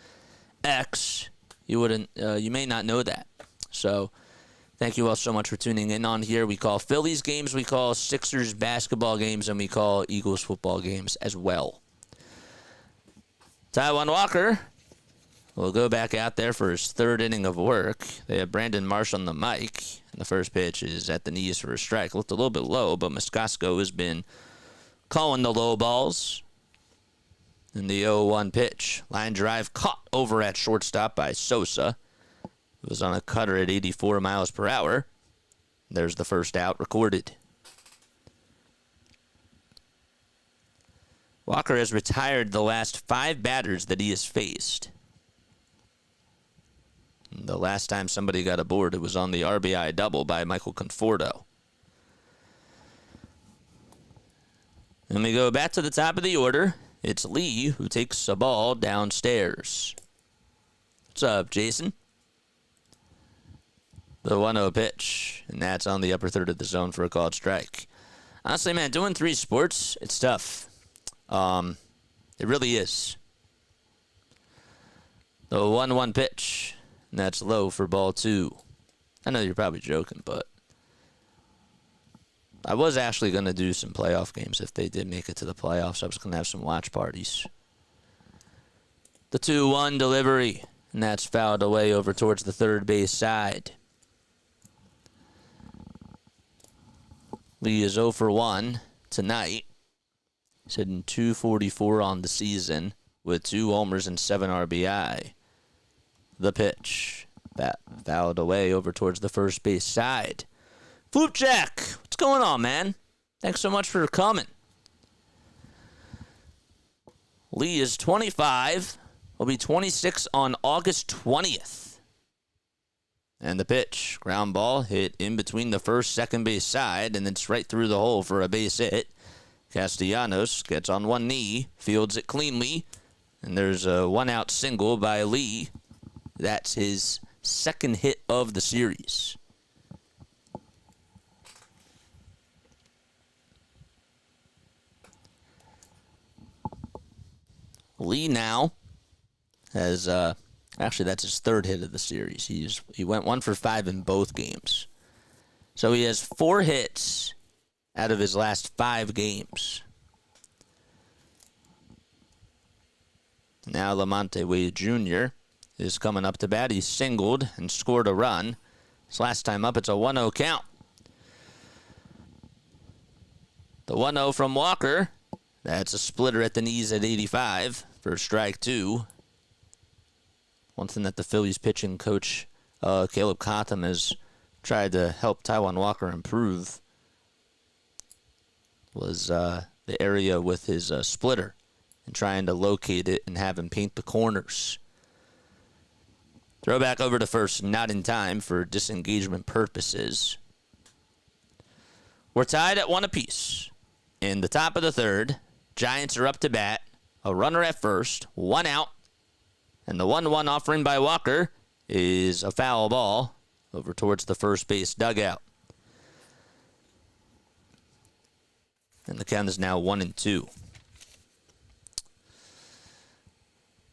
X, you may not know that. So thank you all so much for tuning in on here. We call Phillies games, we call Sixers basketball games, and we call Eagles football games as well. Taijuan Walker will go back out there for his third inning of work. They have Brandon Marsh on the mic. And the first pitch is at the knees for a strike. Looked a little bit low, but Moscasco has been calling the low balls. And the 0-1 pitch. Line drive caught over at shortstop by Sosa. It was on a cutter at 84 miles per hour. There's the first out recorded. Walker has retired the last 5 batters that he has faced. The last time somebody got aboard, it was on the RBI double by Michael Conforto. And we go back to the top of the order. It's Lee who takes a ball downstairs. What's up, Jason? The 1-0 pitch, and that's on the upper third of the zone for a called strike. Honestly, man, doing 3 sports, it's tough. It really is. The 1-1 pitch, and that's low for ball 2. I know you're probably joking, but I was actually going to do some playoff games if they did make it to the playoffs. I was going to have some watch parties. The 2-1 delivery, and that's fouled away over towards the third base side. Lee is 0 for 1 tonight. He's hitting .244 on the season with 2 homers and 7 RBI. The pitch, that fouled away over towards the first base side. Floop Jack, what's going on, man? Thanks so much for coming. Lee is 25. Will be 26 on August 20th. And the pitch, ground ball, hit in between the first, second base side, and it's right through the hole for a base hit. Castellanos gets on one knee, fields it cleanly, and there's a 1-out single by Lee. That's his second hit of the series. Lee now has, actually that's his third hit of the series. He went 1 for 5 in both games. So he has 4 hits out of his last 5 games. Now Lamonte Wade Jr. is coming up to bat. He singled and scored a run. His last time up, it's a 1-0 count. The 1-0 from Walker. That's a splitter at the knees at 85 for strike 2. One thing that the Phillies pitching coach, Caleb Cotham, has tried to help Taijuan Walker improve was the area with his splitter and trying to locate it and have him paint the corners. Throw back over to first, not in time for disengagement purposes. We're tied at 1 apiece. In the top of the third, Giants are up to bat. A runner at first, 1 out. And the 1-1 offering by Walker is a foul ball over towards the first base dugout. And the count is now 1-2.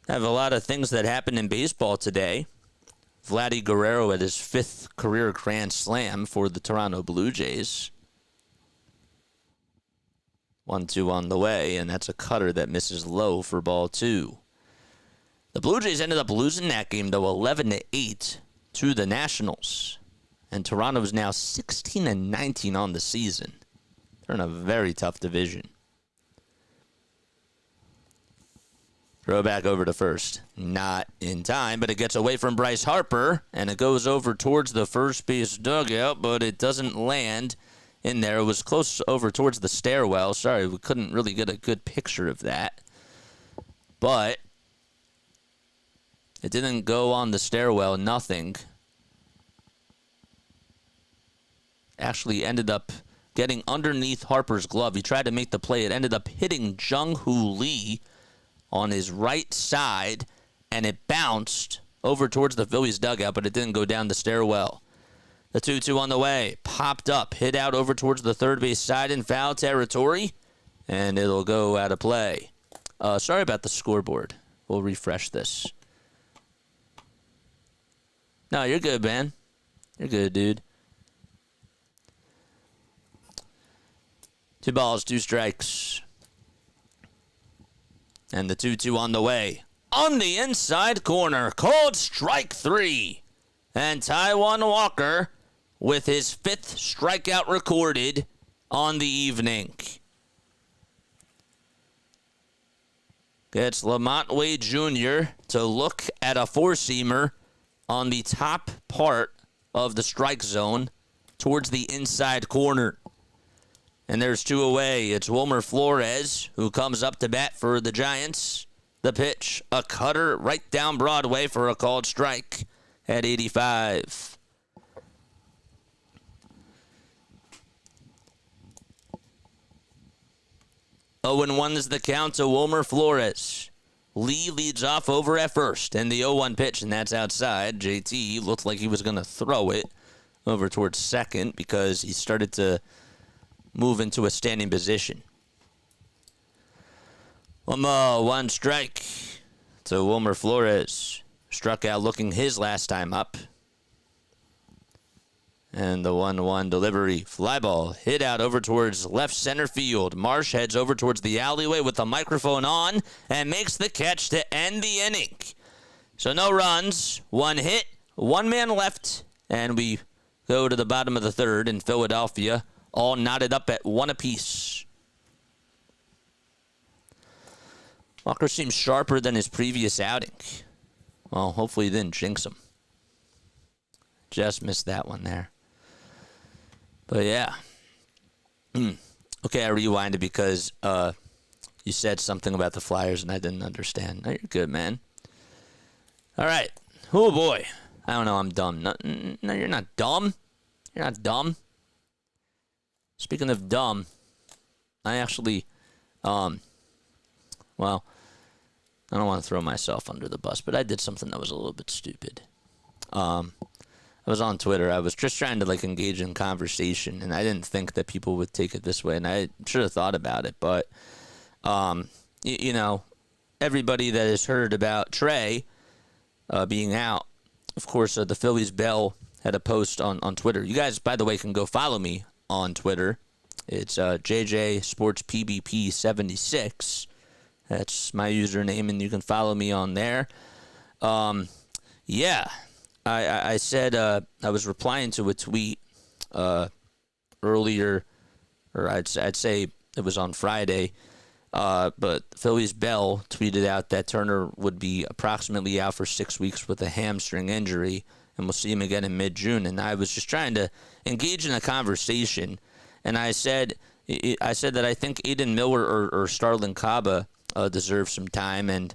I have a lot of things that happened in baseball today. Vladdy Guerrero at his 5th career Grand Slam for the Toronto Blue Jays. 1-2 on the way, and that's a cutter that misses low for ball 2. The Blue Jays ended up losing that game, though, 11-8 to the Nationals. And Toronto is now 16-19 on the season. They're in a very tough division. Throw back over to first. Not in time, but it gets away from Bryce Harper, and it goes over towards the first base dugout, but it doesn't land in there. It was close over towards the stairwell. Sorry, we couldn't really get a good picture of that. But it didn't go on the stairwell, nothing. Actually ended up getting underneath Harper's glove. He tried to make the play. It ended up hitting Jung-Hoo Lee on his right side, and it bounced over towards the Phillies dugout, but it didn't go down the stairwell. The 2-2 on the way. Popped up, hit out over towards the third base side in foul territory, and it'll go out of play. Sorry about the scoreboard. We'll refresh this. No, you're good, man. You're good, dude. 2 balls, 2 strikes. And the 2-2 on the way. On the inside corner, called strike 3. And Taijuan Walker with his 5th strikeout recorded on the evening. Gets Lamont Wade Jr. to look at a 4-seamer on the top part of the strike zone towards the inside corner. And there's 2 away. It's Wilmer Flores who comes up to bat for the Giants. The pitch, a cutter right down Broadway for a called strike at 85. Oh, and 1 is the count to Wilmer Flores. Lee leads off over at first, and the 0-1 pitch, and that's outside. JT looked like he was going to throw it over towards second because he started to move into a standing position. 1 strike to Wilmer Flores. Struck out looking his last time up. And the 1-1 delivery. Fly ball hit out over towards left center field. Marsh heads over towards the alleyway with the microphone on and makes the catch to end the inning. So no runs, 1 hit, 1 man left, and we go to the bottom of the third in Philadelphia, all knotted up at 1 apiece. Walker seems sharper than his previous outing. Well, hopefully he didn't jinx him. Just missed that one there. But yeah. Okay, I rewinded because you said something about the Flyers and I didn't understand. No, you're good, man. All right. Oh, boy. I don't know. I'm dumb. No, you're not dumb. You're not dumb. Speaking of dumb, I actually, well, I don't want to throw myself under the bus, but I did something that was a little bit stupid. I was on Twitter. I was just trying to engage in conversation, and I didn't think that people would take it this way, and I should have thought about it. But, you know, everybody that has heard about Trea being out, of course, the Phillies Bell had a post on Twitter. You guys, by the way, can go follow me on Twitter. It's JJ Sports PBP 76. That's my username, and you can follow me on there. Yeah. I said I was replying to a tweet earlier, or I'd say it was on Friday, but Phillies Bell tweeted out that Turner would be approximately out for 6 weeks with a hamstring injury, and we'll see him again in mid-June. And I was just trying to engage in a conversation, and I said that I think Aiden Miller or Starlin Caba deserve some time and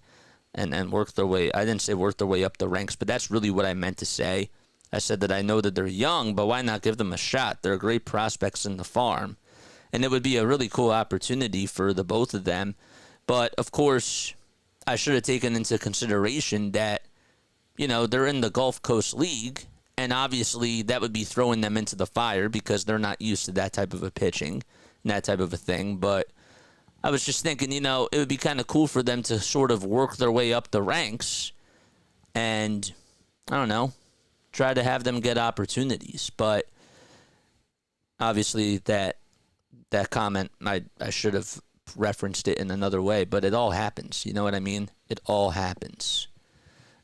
work their way. I didn't say work their way up the ranks, but that's really what I meant to say. I said that I know that they're young, but why not give them a shot? They're great prospects in the farm, and it would be a really cool opportunity for the both of them. But, of course, I should have taken into consideration that, you know, they're in the Gulf Coast League, and obviously that would be throwing them into the fire because they're not used to that type of a pitching and that type of a thing. But I was just thinking, you know, it would be kind of cool for them to sort of work their way up the ranks and, I don't know, try to have them get opportunities. But obviously that comment, I should have referenced it in another way, but it all happens. You know what I mean? It all happens.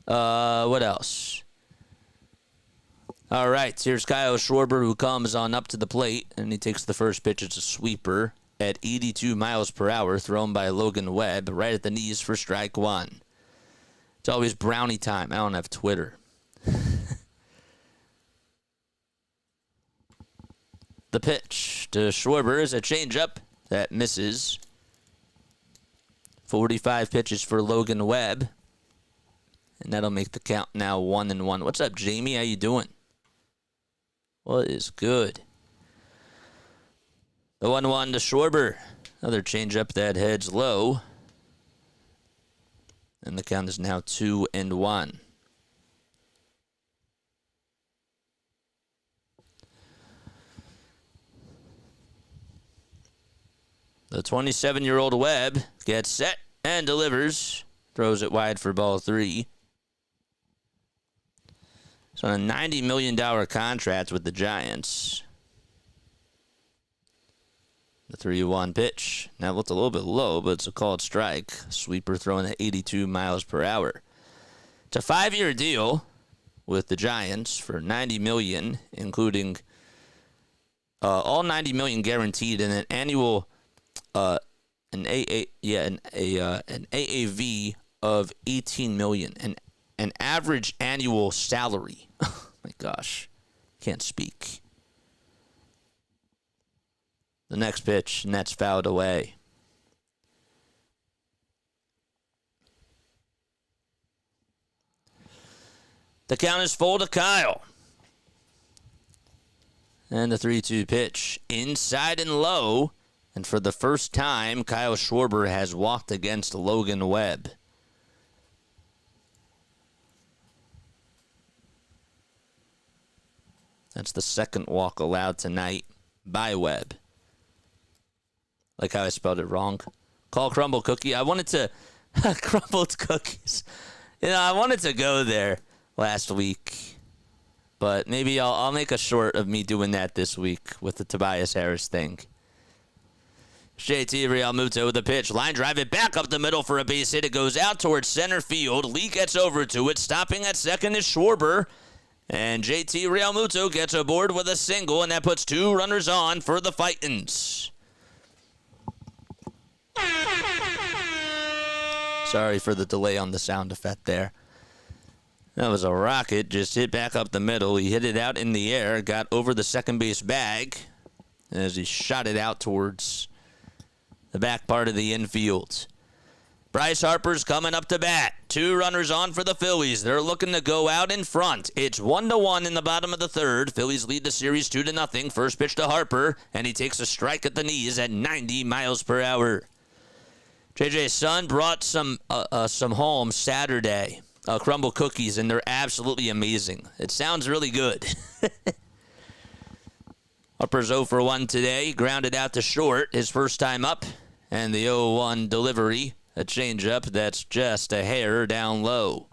What else? All right, here's Kyle Schwarber, who comes on up to the plate, and he takes the first pitch. It's a sweeper at 82 miles per hour, thrown by Logan Webb, right at the knees for strike one. It's always brownie time. I don't have Twitter. The pitch to Schwarber is a changeup that misses. 45 pitches for Logan Webb. And that'll make the count now 1-1. What's up, Jamie? How you doing? What is good? The 1-1 to Schwarber. Another changeup that heads low. And the count is now 2-1. The 27-year-old Webb gets set and delivers. Throws it wide for ball 3. He's on a $90 million contract with the Giants. The 3-1 pitch. That looked a little bit low, but it's a called strike. Sweeper throwing at 82 miles per hour. It's a 5-year deal with the Giants for $90 million, including all $90 million guaranteed and an annual an AAV of $18 million, an average annual salary. Oh my gosh, can't speak. The next pitch, and that's fouled away. The count is full to Kyle. And the 3-2 pitch, inside and low. And for the first time, Kyle Schwarber has walked against Logan Webb. That's the second walk allowed tonight by Webb. Like how I spelled it wrong. Call crumble cookie. I wanted to... crumbled cookies. You know, I wanted to go there last week. But maybe I'll make a short of me doing that this week with the Tobias Harris thing. JT Realmuto with the pitch. Line drive it back up the middle for a base hit. It goes out towards center field. Lee gets over to it. Stopping at second is Schwarber. And JT Realmuto gets aboard with a single, and that puts 2 runners on for the Fightins. Sorry for the delay on the sound effect there. That was a rocket. Just hit back up the middle. He hit it out in the air. Got over the second base bag as he shot it out towards the back part of the infield. Bryce Harper's coming up to bat. 2 runners on for the Phillies. They're looking to go out in front. It's 1-1 in the bottom of the third. Phillies lead the series 2-0. First pitch to Harper, and he takes a strike at the knees at 90 miles per hour. JJ's son brought some home Saturday, crumble cookies, and they're absolutely amazing. It sounds really good. Harper's 0 for 1 today. Grounded out to short, his first time up. And the 0-1 delivery, a changeup that's just a hair down low.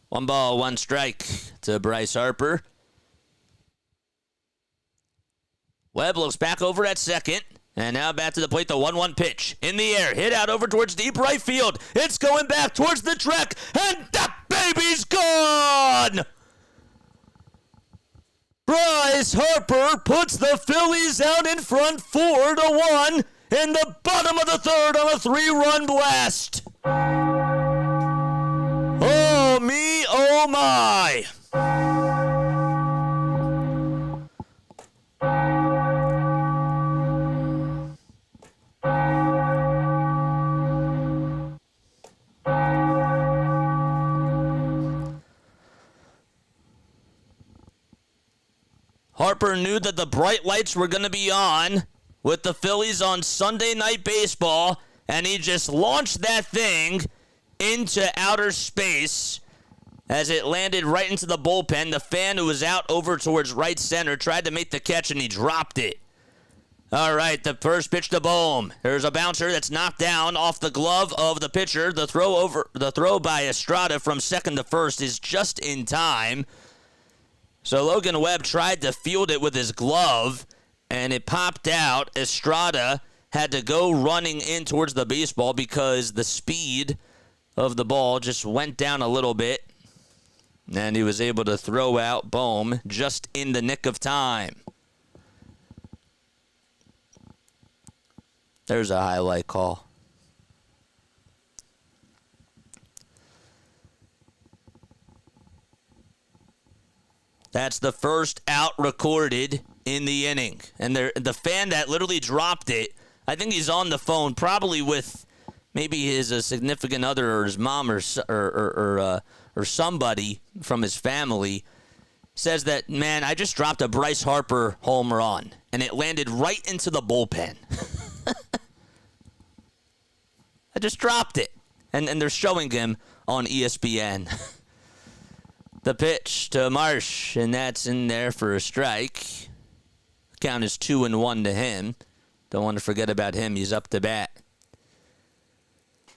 One ball, 1 strike to Bryce Harper. Webb looks back over at second. And now back to the plate, the 1-1 pitch. In the air, hit out over towards deep right field. It's going back towards the track, and that baby's gone! Bryce Harper puts the Phillies out in front 4-1 in the bottom of the third on a 3-run blast. Oh, me, oh, my. Harper knew that the bright lights were going to be on with the Phillies on Sunday Night Baseball, and he just launched that thing into outer space as it landed right into the bullpen. The fan who was out over towards right center tried to make the catch, and he dropped it. All right, the first pitch to Bohm. There's a bouncer that's knocked down off the glove of the pitcher. The throw by Estrada from second to first is just in time. So Logan Webb tried to field it with his glove, and it popped out. Estrada had to go running in towards the baseball because the speed of the ball just went down a little bit. And he was able to throw out Bohm just in the nick of time. There's a highlight call. That's the first out recorded in the inning. And the fan that literally dropped it, I think he's on the phone, probably with maybe his significant other or his mom or somebody from his family, says that, man, I just dropped a Bryce Harper home run, and it landed right into the bullpen. I just dropped it. And they're showing him on ESPN. The pitch to Marsh, and that's in there for a strike. Count is 2-1 to him. Don't want to forget about him. He's up to bat.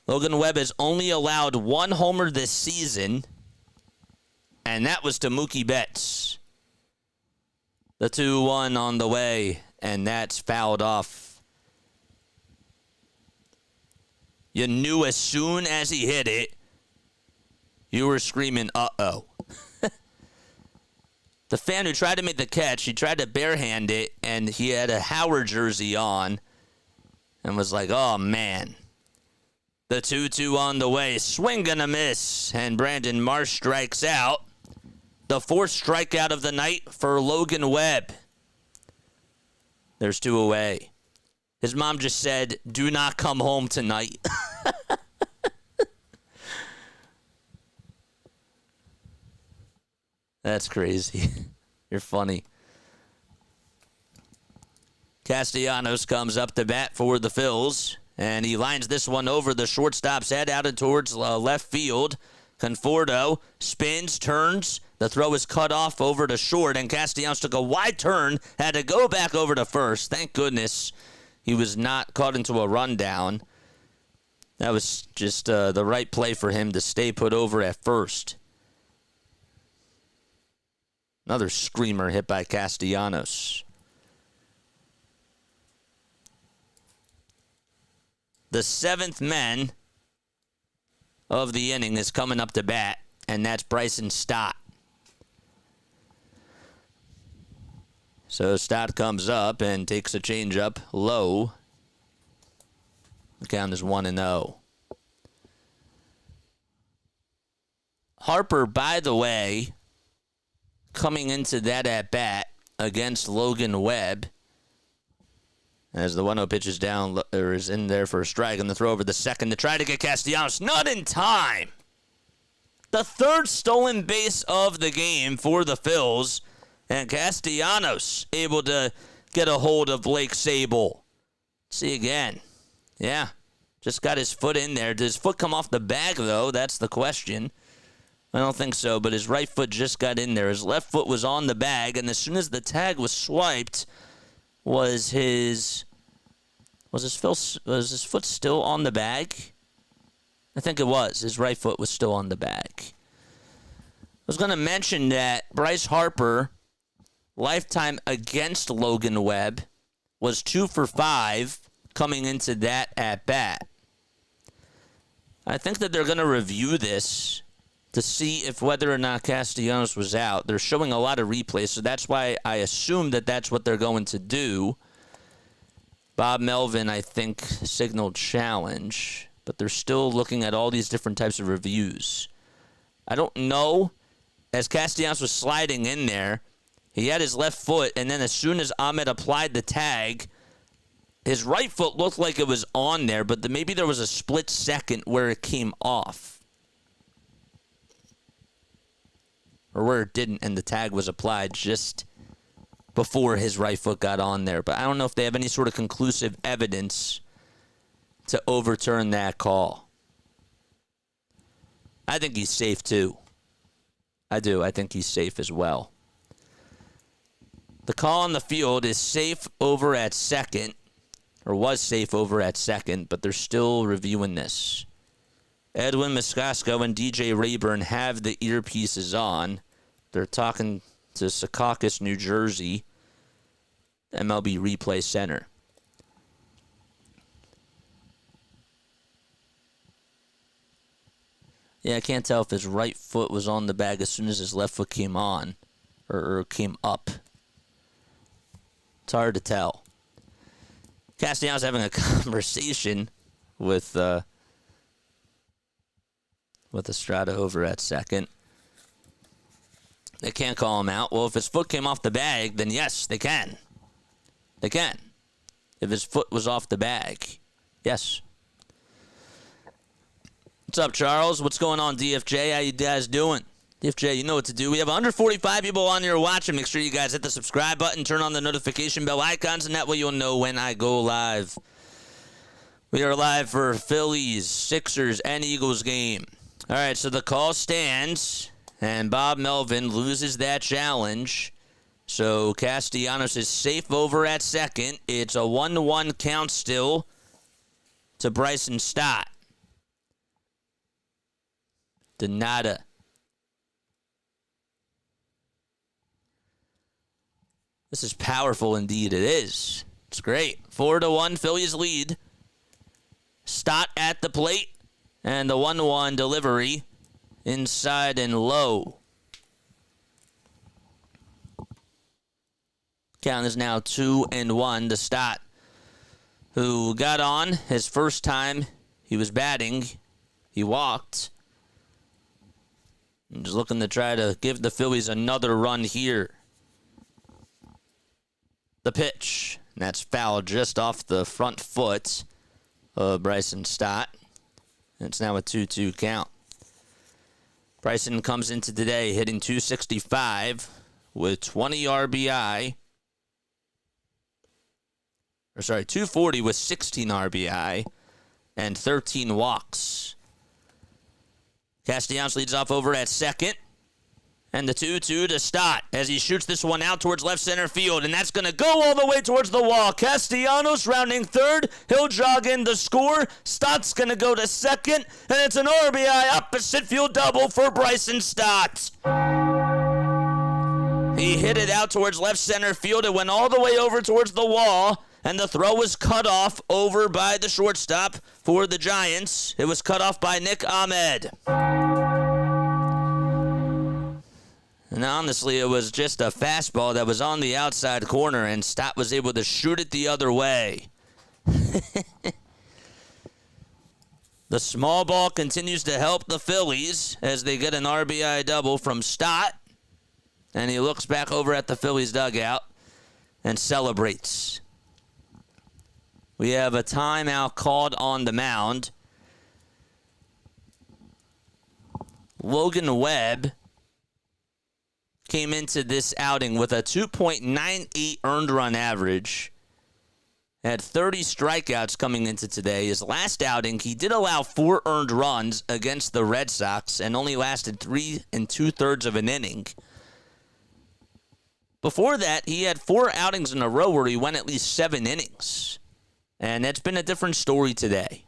Logan Webb has only allowed one homer this season, and that was to Mookie Betts. The 2-1 on the way, and that's fouled off. You knew as soon as he hit it, you were screaming, uh-oh. The fan who tried to make the catch, he tried to barehand it, and he had a Howard jersey on and was like, oh, man. The 2-2 on the way. Swing and a miss, and Brandon Marsh strikes out. The fourth strikeout of the night for Logan Webb. There's 2 away. His mom just said, do not come home tonight. That's crazy. You're funny. Castellanos comes up to bat for the Phils, and he lines this one over the shortstop's head out and towards left field. Conforto spins, turns. The throw is cut off over to short, and Castellanos took a wide turn, had to go back over to first. Thank goodness he was not caught into a rundown. That was just the right play for him to stay put over at first. Another screamer hit by Castellanos. The 7th man of the inning is coming up to bat, and that's Bryson Stott. So Stott comes up and takes a changeup low. The count is 1-0. Harper, by the way, coming into that at-bat against Logan Webb, as the 1-0 pitch is down, or is in there for a strike, and the throw over the second to try to get Castellanos. Not in time. The third stolen base of the game for the Phils, and Castellanos able to get a hold of Blake Sable. See again. Yeah, just got his foot in there. Did his foot come off the bag, though? That's the question. I don't think so, but his right foot just got in there. His left foot was on the bag, and as soon as the tag was swiped, was his foot still on the bag? I think it was. His right foot was still on the bag. I was going to mention that Bryce Harper, lifetime against Logan Webb, was 2 for 5 coming into that at-bat. I think that they're going to review this to see if whether or not Castellanos was out. They're showing a lot of replays, so that's why I assume that that's what they're going to do. Bob Melvin, I think, signaled challenge, but they're still looking at all these different types of reviews. I don't know. As Castellanos was sliding in there, he had his left foot, and then as soon as Ahmed applied the tag, his right foot looked like it was on there, but maybe there was a split second where it came off. Or where it didn't, and the tag was applied just before his right foot got on there. But I don't know if they have any sort of conclusive evidence to overturn that call. I think he's safe, too. I do. I think he's safe as well. The call on the field is safe over at second, or was safe over at second, but they're still reviewing this. Edwin Moscasco and DJ Rayburn have the earpieces on. They're talking to Secaucus, New Jersey, MLB Replay Center. Yeah, I can't tell if his right foot was on the bag as soon as his left foot came on or came up. It's hard to tell. Castellanos having a conversation with Estrada over at second. They can't call him out. Well, if his foot came off the bag, then yes, they can. They can. If his foot was off the bag, yes. What's up, Charles? What's going on, DFJ? How you guys doing? DFJ, you know what to do. We have 145 people on here watching. Make sure you guys hit the subscribe button, turn on the notification bell icons, and that way you'll know when I go live. We are live for Phillies, Sixers, and Eagles game. All right, so the call stands, and Bob Melvin loses that challenge. So Castellanos is safe over at second. It's a 1-1 count still to Bryson Stott. Donata. This is powerful indeed. It is. It's great. 4-1 Phillies lead. Stott at the plate. And the 1-1 delivery inside and low. Count is now 2-1 to Stott, who got on his first time he was batting. He walked. And just looking to try to give the Phillies another run here. The pitch. And that's foul just off the front foot of Bryson Stott. And it's now a 2-2 count. Bryson comes into today hitting .265 with 20 RBI. Or sorry, .240 with 16 RBI and 13 walks. Castellanos leads off over at second. And the 2-2 to Stott as he shoots this one out towards left center field. And that's going to go all the way towards the wall. Castellanos rounding third. He'll jog in the score. Stott's going to go to second. And it's an RBI opposite field double for Bryson Stott. He hit it out towards left center field. It went all the way over towards the wall. And the throw was cut off over by the shortstop for the Giants. It was cut off by Nick Ahmed. And honestly, it was just a fastball that was on the outside corner, and Stott was able to shoot it the other way. The small ball continues to help the Phillies as they get an RBI double from Stott. And he looks back over at the Phillies dugout and celebrates. We have a timeout called on the mound. Logan Webb came into this outing with a 2.98 earned run average. Had 30 strikeouts coming into today. His last outing, he did allow 4 earned runs against the Red Sox and only lasted 3 2/3 of an inning. Before that, he had 4 outings in a row where he went at least 7 innings. And that's been a different story today.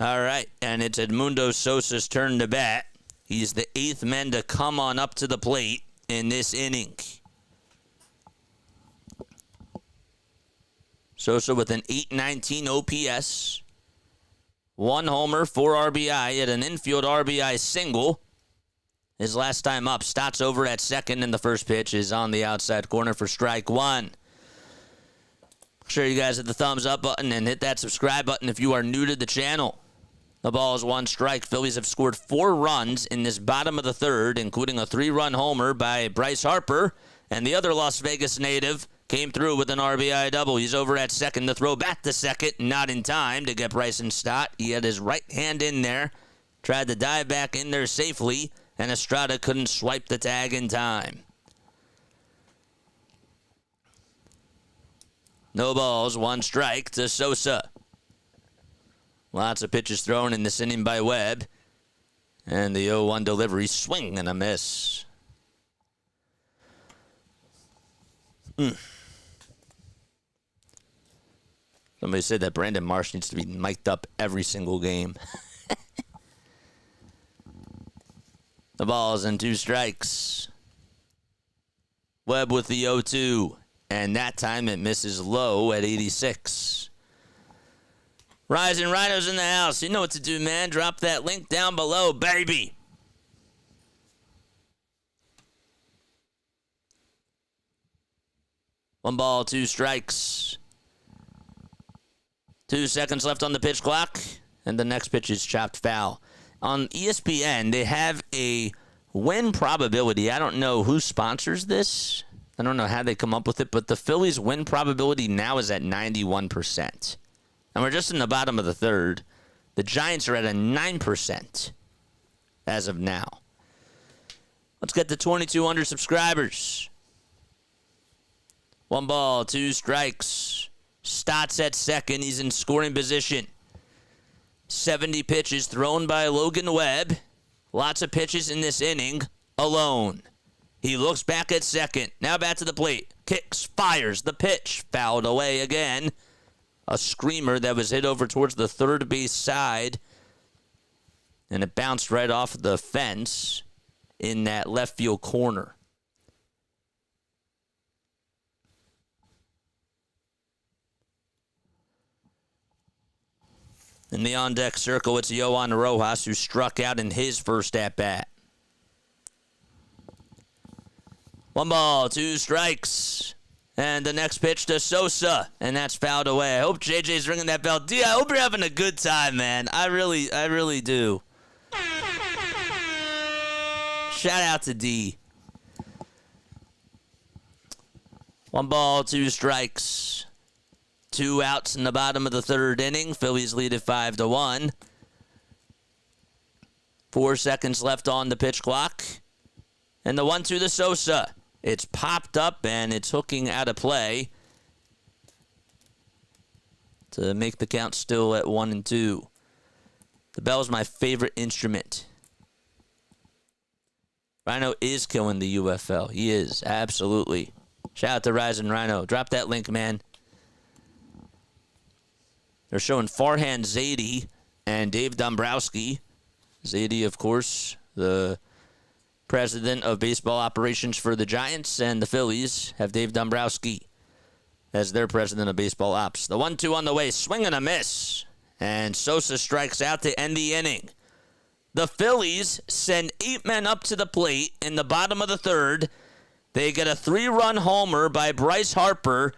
All right, and it's Edmundo Sosa's turn to bat. He's the 8th man to come on up to the plate in this inning. Sosa with an .819 OPS. 1 homer, 4 RBI. He had an infield RBI single. His last time up, Stott's over at second, and the first pitch is on the outside corner for strike 1. Make sure you guys hit the thumbs up button and hit that subscribe button if you are new to the channel. The ball is 1 strike. Phillies have scored 4 runs in this bottom of the third, including a 3-run homer by Bryce Harper. And the other Las Vegas native came through with an RBI double. He's over at second. The throw back to second, not in time to get Bryson Stott. He had his right hand in there, tried to dive back in there safely, and Estrada couldn't swipe the tag in time. No balls, 1 strike to Sosa. Lots of pitches thrown in this inning by Webb. And the 0-1 delivery, swing and a miss. Somebody said that Brandon Marsh needs to be mic'd up every single game. The ball's in 2 strikes. Webb with the 0-2. and that time it misses low at 86. Rising Rhinos in the house. You know what to do, man. Drop that link down below, baby. One ball, two strikes. 2 seconds left on the pitch clock, and the next pitch is chopped foul. On ESPN, they have a win probability. I don't know who sponsors this. I don't know how they come up with it, but the Phillies' win probability now is at 91%. And we're just in the bottom of the third. The Giants are at a 9% as of now. Let's get to 2,200 subscribers. One ball, two strikes. Stotts at second. He's in scoring position. 70 pitches thrown by Logan Webb. Lots of pitches in this inning alone. He looks back at second. Now back to the plate. Kicks, fires the pitch. Fouled away again. A screamer that was hit over towards the third base side. And it bounced right off the fence in that left field corner. In the on-deck circle, it's Yohan Rojas, who struck out in his first at-bat. One ball, two strikes. And the next pitch to Sosa, and that's fouled away. I hope JJ's ringing that bell. D, I hope you're having a good time, man. I really do. Shout out to D. One ball, two strikes. 2 outs in the bottom of the third inning. Phillies lead it 5-1. 4 seconds left on the pitch clock. And the 1-2 to Sosa. It's popped up and it's hooking out of play to make the count still at 1-2. The bell's my favorite instrument. Rhino is killing the UFL. He is, absolutely. Shout out to Rising Rhino. Drop that link, man. They're showing Farhan Zaidi and Dave Dombrowski. Zaidi, of course, the president of baseball operations for the Giants, and the Phillies have Dave Dombrowski as their president of baseball ops. The 1-2 on the way, swing and a miss. And Sosa strikes out to end the inning. The Phillies send 8 men up to the plate in the bottom of the third. They get a 3-run homer by Bryce Harper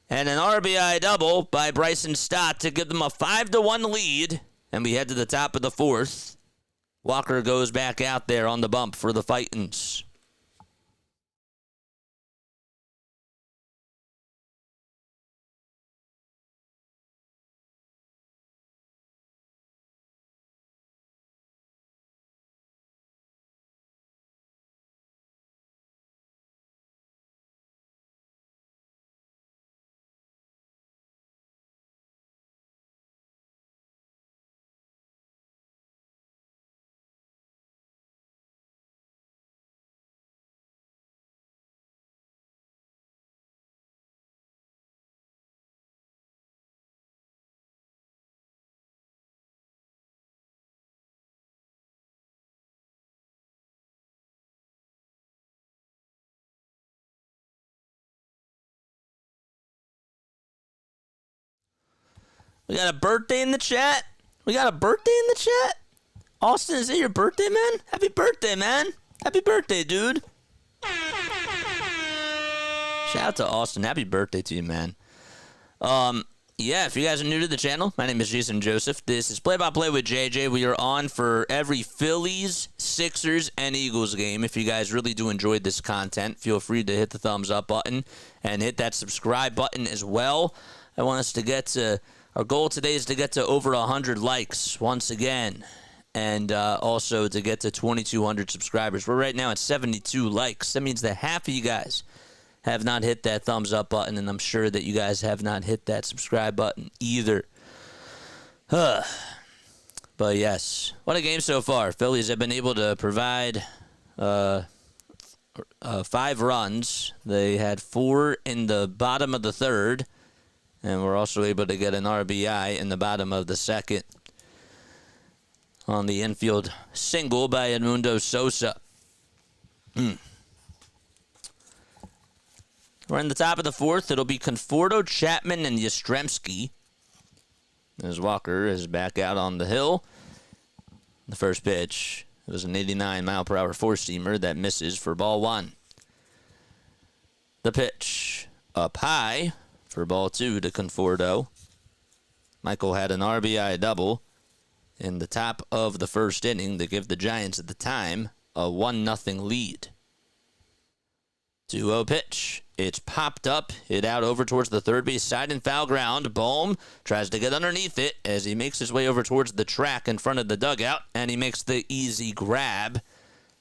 and an RBI double by Bryson Stott to give them a 5-1 lead. And we head to the top of the fourth. Walker goes back out there on the bump for the Fightins. We got a birthday in the chat. Austin, is it your birthday, man? Happy birthday, man. Happy birthday, dude. Shout out to Austin. Happy birthday to you, man. Yeah, if you guys are new to the channel, my name is Jason Joseph. This is Play-by-Play with JJ. We are on for every Phillies, Sixers, and Eagles game. If you guys really do enjoy this content, feel free to hit the thumbs up button and hit that subscribe button as well. I want us to get to... Our goal today is to get to over 100 likes once again, and also to get to 2,200 subscribers. We're right now at 72 likes. That means that half of you guys have not hit that thumbs up button, and I'm sure that you guys have not hit that subscribe button either. But yes, what a game so far. Phillies have been able to provide 5 runs. They had 4 in the bottom of the third. And we're also able to get an RBI in the bottom of the second on the infield single by Edmundo Sosa. We're in the top of the fourth. It'll be Conforto, Chapman, and Yastrzemski. As Walker is back out on the hill. The first pitch, it was an 89-mile-per-hour four-seamer that misses for ball one. The pitch, up high for ball two to Conforto. Michael had an RBI double in the top of the first inning to give the Giants at the time a 1-0 lead. 2-0 pitch. It's popped up, hit out over towards the third base side and foul ground. Bohm tries to get underneath it as he makes his way over towards the track in front of the dugout, and he makes the easy grab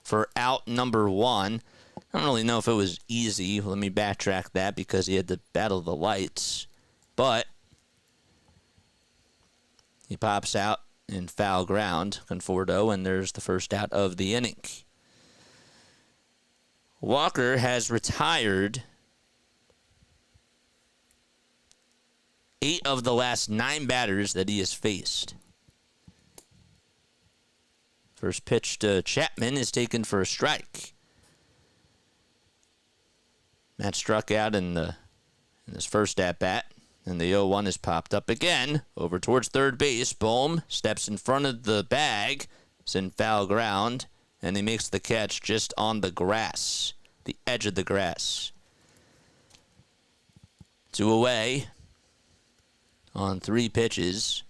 for out number one. I don't really know if it was easy. Let me backtrack that because he had to battle the lights. But he pops out in foul ground, Conforto, and there's the first out of the inning. Walker has retired 8 of the last 9 batters that he has faced. First pitch to Chapman is taken for a strike. Matt struck out in his first at-bat, and the 0-1 is popped up again over towards third base. Bohm steps in front of the bag. It's in foul ground, and he makes the catch just on the grass, the edge of the grass. 2 away on 3 pitches.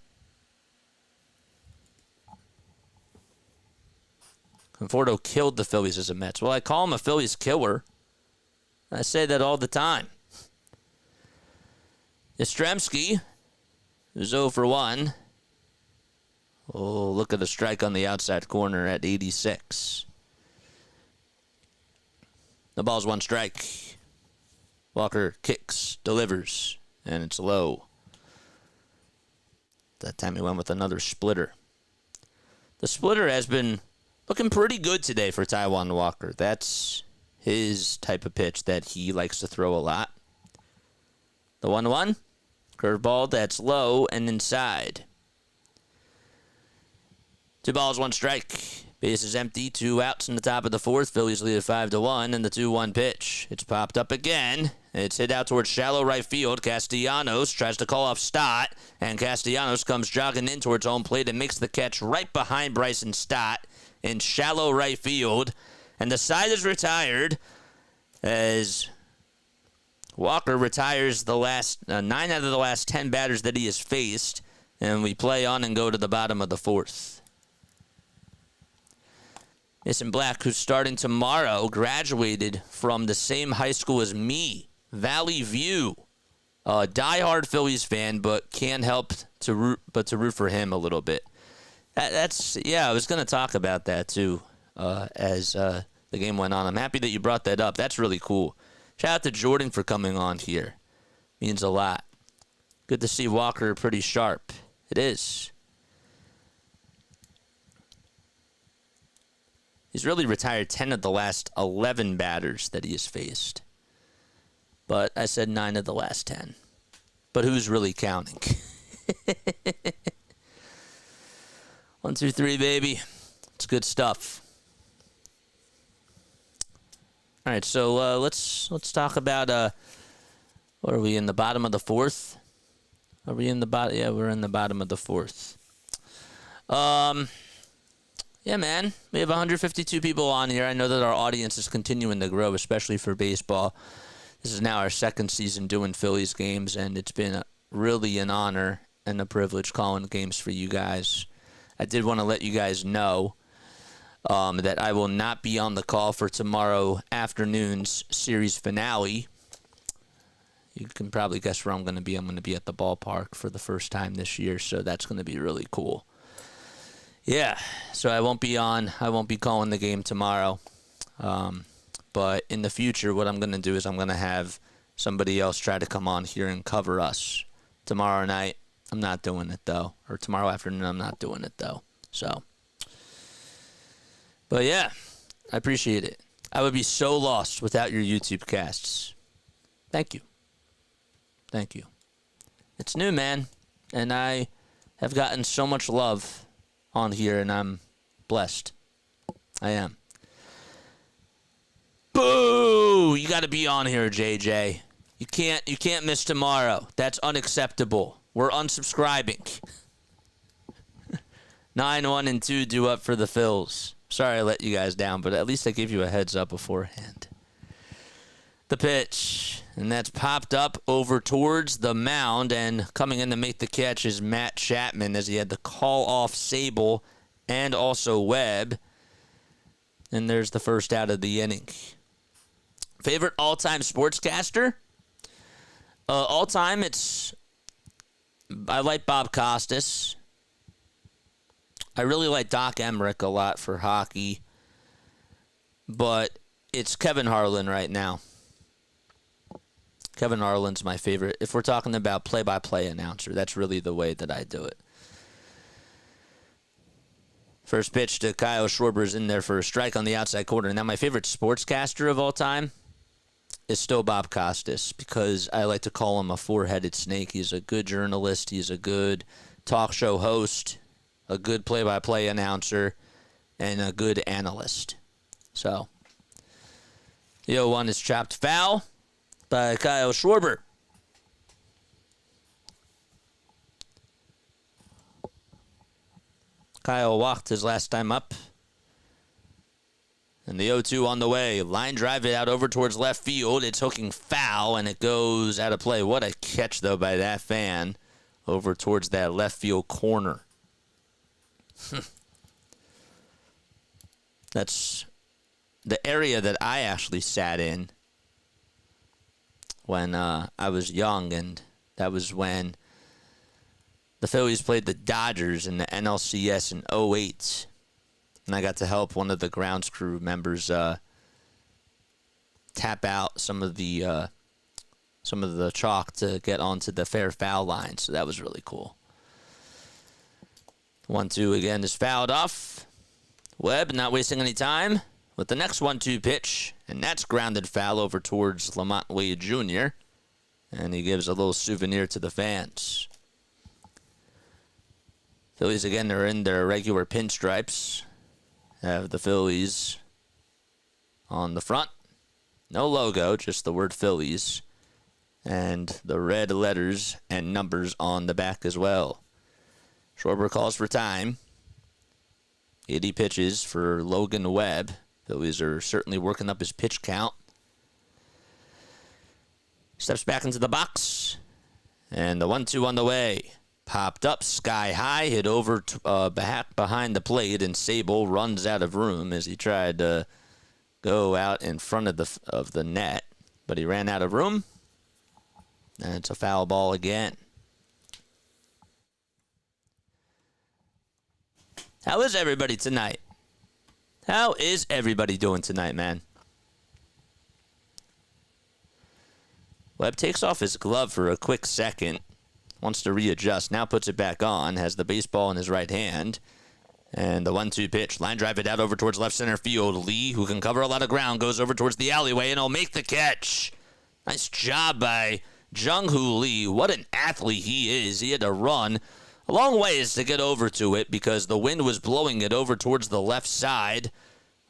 Conforto killed the Phillies as a Mets. Well, I call him a Phillies killer. I say that all the time. Yastrzemski, who's 0 for 1. Oh, look at the strike on the outside corner at 86. The ball's 1 strike. Walker kicks, delivers, and it's low. That time he went with another splitter. The splitter has been looking pretty good today for Taijuan Walker. That's his type of pitch that he likes to throw a lot. The 1-1, curveball that's low and inside. 2 balls, 1 strike. Base is empty, 2 outs in the top of the fourth. Phillies lead at 5-1, and the 2-1 pitch. It's popped up again. It's hit out towards shallow right field. Castellanos tries to call off Stott, and Castellanos comes jogging in towards home plate and makes the catch right behind Bryson Stott in shallow right field. And the side is retired as Walker retires the last 9 out of the last 10 batters that he has faced, and we play on and go to the bottom of the fourth. Mason Black, who's starting tomorrow, graduated from the same high school as me, Valley View. A diehard Phillies fan, but can't help to root for him a little bit. I was going to talk about that too as the game went on. I'm happy that you brought that up. That's really cool. Shout out to Jordan for coming on here. Means a lot. Good to see Walker pretty sharp. It is. He's really retired 10 of the last 11 batters that he has faced. But I said 9 of the last 10. But who's really counting? 1, 2, 3, baby. It's good stuff. All right, so let's talk about what are we in the bottom of the fourth? Are we in the bottom? Yeah, we're in the bottom of the fourth. Yeah, man. We have 152 people on here. I know that our audience is continuing to grow, especially for baseball. This is now our 2nd season doing Phillies games, and it's been really an honor and a privilege calling games for you guys. I did want to let you guys know that I will not be on the call for tomorrow afternoon's series finale. You can probably guess where I'm going to be. I'm going to be at the ballpark for the first time this year, so that's going to be really cool. Yeah, so I won't be calling the game tomorrow. But in the future, what I'm going to do is I'm going to have somebody else try to come on here and cover us. Tomorrow night, I'm not doing it, though. Or tomorrow afternoon, I'm not doing it, though. So, but yeah, I appreciate it. I would be so lost without your YouTube casts. Thank you. Thank you. It's new, man. And I have gotten so much love on here, and I'm blessed. I am. Boo! You got to be on here, JJ. You can't miss tomorrow. That's unacceptable. We're unsubscribing. 9-1-2 due up for the Phils. Sorry I let you guys down, but at least I gave you a heads up beforehand. The pitch, and that's popped up over towards the mound, and coming in to make the catch is Matt Chapman as he had to call off Sable and also Webb. And there's the first out of the inning. Favorite all-time sportscaster? All-time, I like Bob Costas. I really like Doc Emmerich a lot for hockey. But it's Kevin Harlan right now. Kevin Harlan's my favorite. If we're talking about play-by-play announcer, that's really the way that I do it. First pitch to Kyle Schwarber's in there for a strike on the outside corner. Now, my favorite sportscaster of all time is still Bob Costas because I like to call him a four-headed snake. He's a good journalist. He's a good talk show host, a good play-by-play announcer, and a good analyst. So, the 0-1 is chopped foul by Kyle Schwarber. Kyle walked his last time up. And the 0-2 on the way. Line drive it out over towards left field. It's hooking foul, and it goes out of play. What a catch, though, by that fan over towards that left field corner. That's the area that I actually sat in when I was young, and that was when the Phillies played the Dodgers in the NLCS in 2008. And I got to help one of the grounds crew members tap out some of the chalk to get onto the fair foul line. So that was really cool. 1-2 again is fouled off. Webb not wasting any time with the next 1-2 pitch. And that's grounded foul over towards Lamont Wade Jr. And he gives a little souvenir to the fans. Phillies again, they're in their regular pinstripes. Have the Phillies on the front. No logo, just the word Phillies. And the red letters and numbers on the back as well. Schwarber calls for time. 80 pitches for Logan Webb. Phillies are certainly working up his pitch count. Steps back into the box. And the 1-2 on the way. Popped up sky high, hit over back behind the plate, and Sable runs out of room as he tried to go out in front of the net. But he ran out of room. And it's a foul ball again. How is everybody tonight? How is everybody doing tonight, man? Webb takes off his glove for a quick second. Wants to readjust. Now puts it back on. Has the baseball in his right hand. And the 1-2 pitch. Line drive it out over towards left center field. Lee, who can cover a lot of ground, goes over towards the alleyway and he'll make the catch. Nice job by Jung-Hoo Lee. What an athlete he is. He had to run a long ways to get over to it because the wind was blowing it over towards the left side,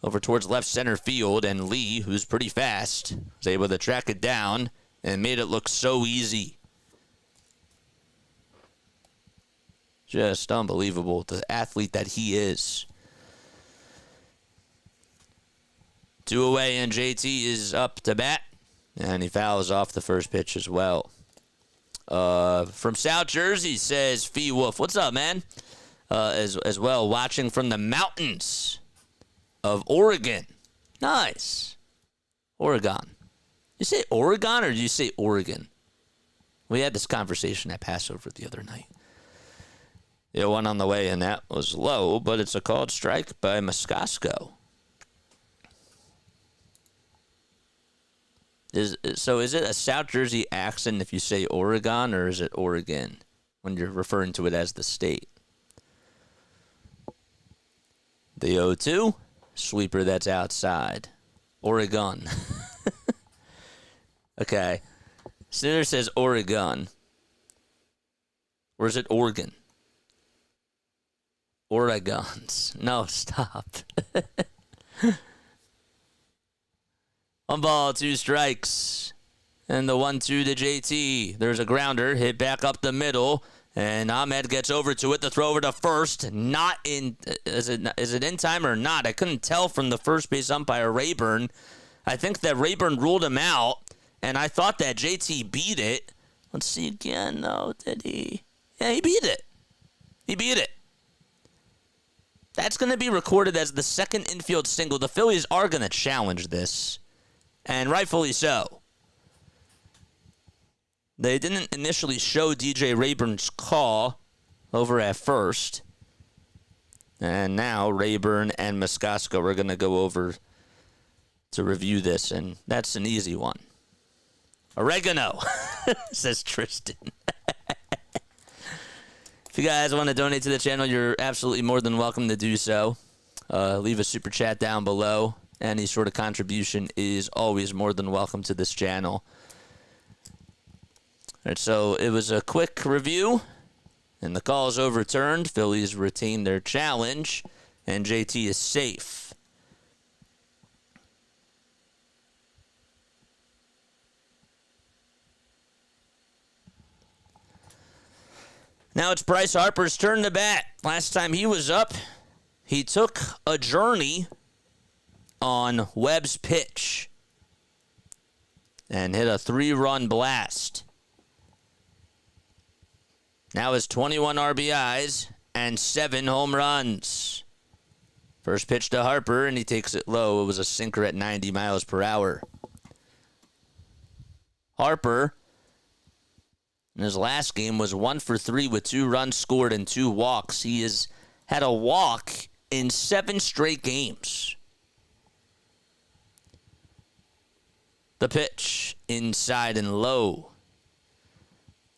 over towards left center field. And Lee, who's pretty fast, was able to track it down and made it look so easy. Just unbelievable, the athlete that he is. 2 away, and JT is up to bat. And he fouls off the first pitch as well. From South Jersey says Fee Wolf. What's up, man? As well, watching from the mountains of Oregon. Nice. Oregon. You say Oregon or do you say Oregon? We had this conversation at Passover the other night. It went on the way, and that was low, but it's a called strike by Moscasco. So is it a South Jersey accent if you say Oregon, or is it Oregon when you're referring to it as the state? The 0-2, sweeper that's outside. Oregon. Okay. Sinner says Oregon. Or is it Oregon? Oregons. No, stop. 1 ball, 2 strikes. And the 1-2 to JT. There's a grounder hit back up the middle. And Ahmed gets over to it. The throw over to first. Not in. Is it in time or not? I couldn't tell from the first base umpire, Rayburn. I think that Rayburn ruled him out. And I thought that JT beat it. Let's see again. No, did he? Yeah, he beat it. He beat it. That's going to be recorded as the second infield single. The Phillies are going to challenge this. And rightfully so. They didn't initially show DJ Rayburn's call over at first. And now Rayburn and Moscasco are going to go over to review this. And that's an easy one. Oregano, says Tristan. If you guys want to donate to the channel, you're absolutely more than welcome to do so. Leave a super chat down below. Any sort of contribution is always more than welcome to this channel. All right, so it was a quick review, and the call is overturned. Phillies retain their challenge, and JT is safe. Now it's Bryce Harper's turn to bat. Last time he was up, he took a journey on Webb's pitch and hit a 3-run blast. Now has 21 RBIs and 7 home runs. First pitch to Harper, and he takes it low. It was a sinker at 90 miles per hour. Harper, in his last game, was 1 for 3 with 2 runs scored and 2 walks. He has had a walk in 7 straight games. The pitch, inside and low.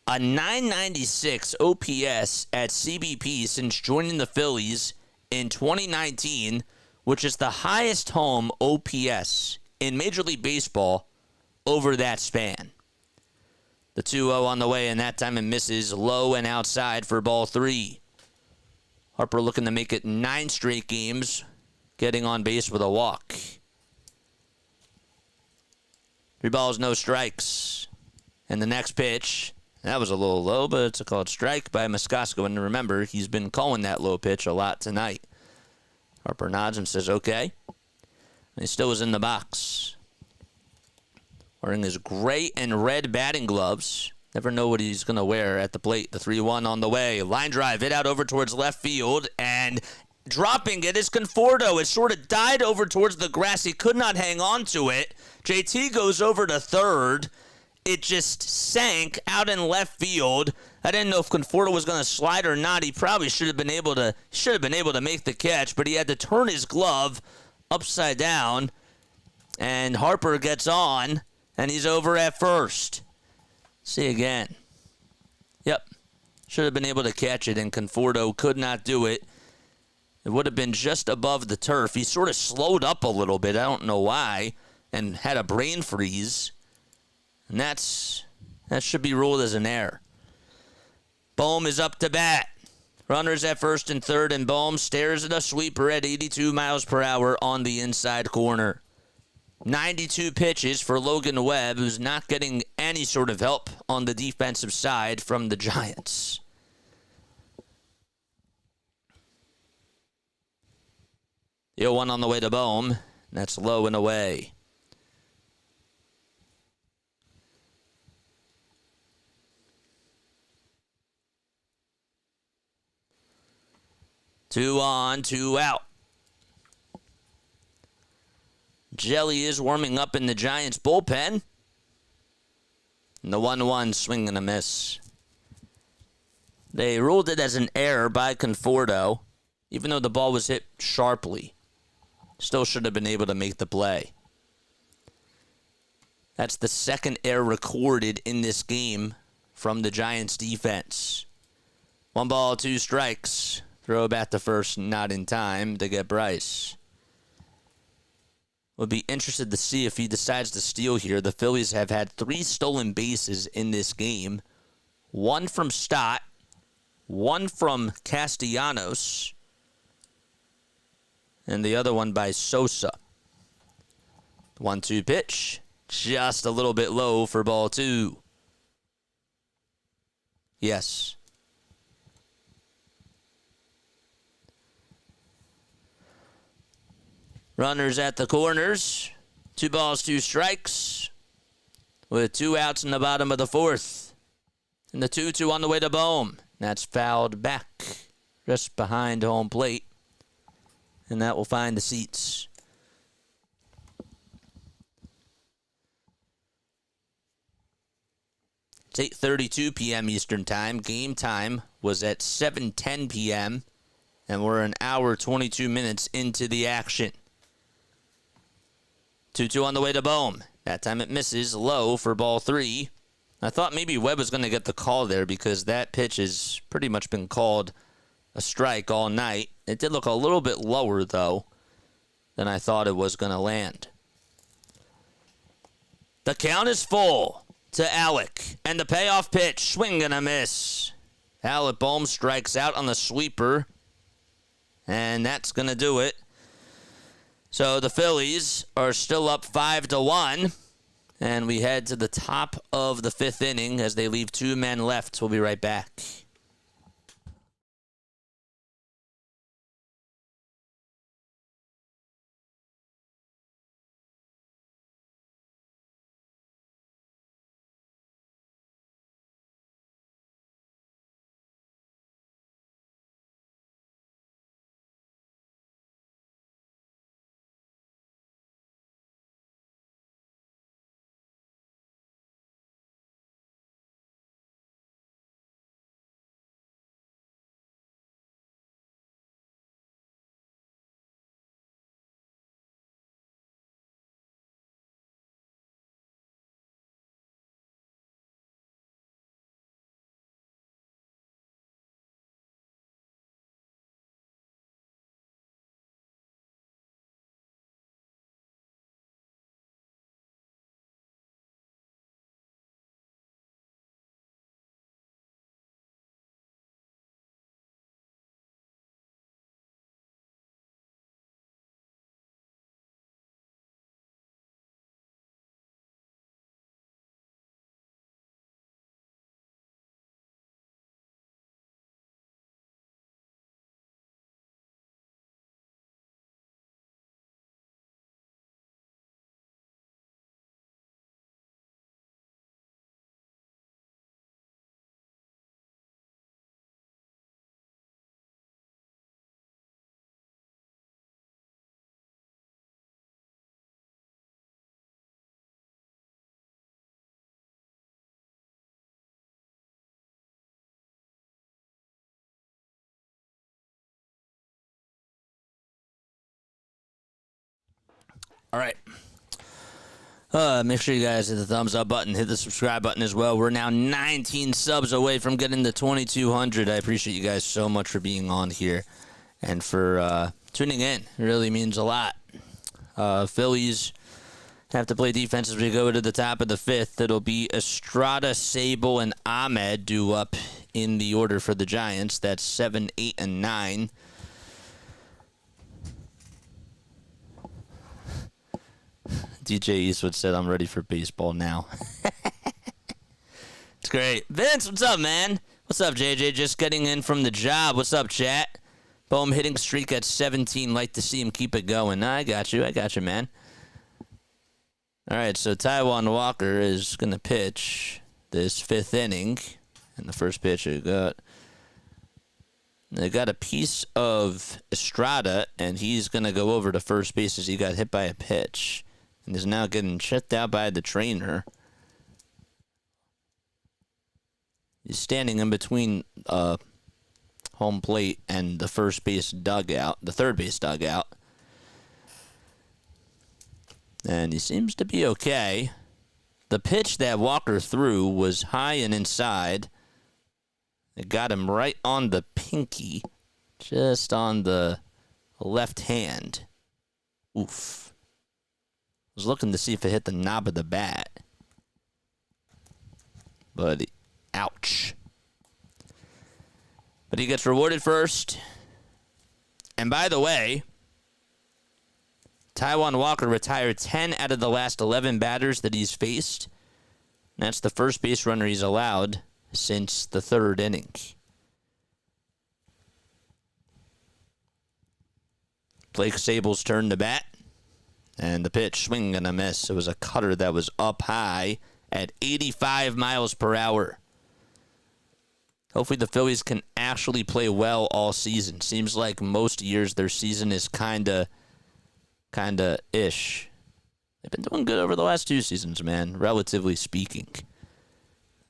A 996 OPS at CBP since joining the Phillies in 2019, which is the highest home OPS in Major League Baseball over that span. The 2-0 on the way, and that time it misses low and outside for ball 3. Harper looking to make it 9 straight games, getting on base with a walk. 3 balls, no strikes. And the next pitch, that was a little low, but it's a called strike by Moscasco. And remember, he's been calling that low pitch a lot tonight. Harper nods and says, okay. And he still was in the box. Wearing his gray and red batting gloves. Never know what he's going to wear at the plate. The 3-1 on the way. Line drive, hit out over towards left field. And dropping it is Conforto. It sort of died over towards the grass. He could not hang on to it. JT goes over to third. It just sank out in left field. I didn't know if Conforto was going to slide or not. He probably should have been able to make the catch, but he had to turn his glove upside down. And Harper gets on, and he's over at first. See again. Yep. Should have been able to catch it, and Conforto could not do it. It would have been just above the turf. He sort of slowed up a little bit. I don't know why, and had a brain freeze. And that should be ruled as an error. Bohm is up to bat. Runners at first and third, and Bohm stares at a sweeper at 82 miles per hour on the inside corner. 92 pitches for Logan Webb, who's not getting any sort of help on the defensive side from the Giants. The 0-1 on the way to Bohm. That's low and away. Two on, 2 out. Jelly is warming up in the Giants' bullpen. And the 1-1 swing and a miss. They ruled it as an error by Conforto, even though the ball was hit sharply. Still should have been able to make the play. That's the second error recorded in this game from the Giants' defense. 1 ball, 2 strikes. Throw back to first, not in time to get Bryce. Would be interested to see if he decides to steal here. The Phillies have had 3 stolen bases in this game. 1 from Stott, 1 from Castellanos, and the other one by Sosa. 1-2 pitch. just a little bit low for ball 2. Yes. Runners at the corners. 2 balls, 2 strikes. With 2 outs in the bottom of the 4th. And the 2-2 on the way to bohm. That's fouled back just behind home plate. And that will find the seats. It's 8:32 p.m. Eastern Time. Game time was at 7:10 p.m. And we're an hour, 22 minutes into the action. 2-2 on the way to bohm. That time it misses low for ball 3. I thought maybe Webb was going to get the call there because that pitch has pretty much been called a strike all night. It did look a little bit lower, though, than I thought it was going to land. The count is full to Alec. And the payoff pitch, swing and a miss. Alec Bohm strikes out on the sweeper. And that's going to do it. So the Phillies are still up 5-1. And we head to the top of the 5th inning as they leave 2 men left. We'll be right back. All right. Make sure you guys hit the thumbs up button, hit the subscribe button as well. We're now 19 subs away from getting to 2,200. I appreciate you guys so much for being on here and for tuning in. It really means a lot. Phillies have to play defense as we go to the top of the 5th. It'll be Estrada, Sable, and Ahmed due up in the order for the Giants. That's 7, 8, and 9. DJ Eastwood said, I'm ready for baseball now. It's great. Vince, what's up, man? What's up, JJ? Just getting in from the job. What's up, chat? Bohm hitting streak at 17. Like to see him keep it going. I got you, man. All right, so Taijuan Walker is going to pitch this 5th inning. And the first pitch they got a piece of Estrada, and he's going to go over to first base as he got hit by a pitch. And is now getting checked out by the trainer. He's standing in between home plate and the first base dugout, the third base dugout. And he seems to be okay. The pitch that Walker threw was high and inside. It got him right on the pinky, just on the left hand. Oof. Was looking to see if it hit the knob of the bat. But, ouch. But he gets rewarded first. And by the way, Taijuan Walker retired 10 out of the last 11 batters that he's faced. And that's the first base runner he's allowed since the third inning. Blake Sable's turn to bat. And the pitch, swing and a miss. It was a cutter that was up high at 85 miles per hour. Hopefully the Phillies can actually play well all season. Seems like most years their season is kinda ish. They've been doing good over the last 2 seasons, man, relatively speaking.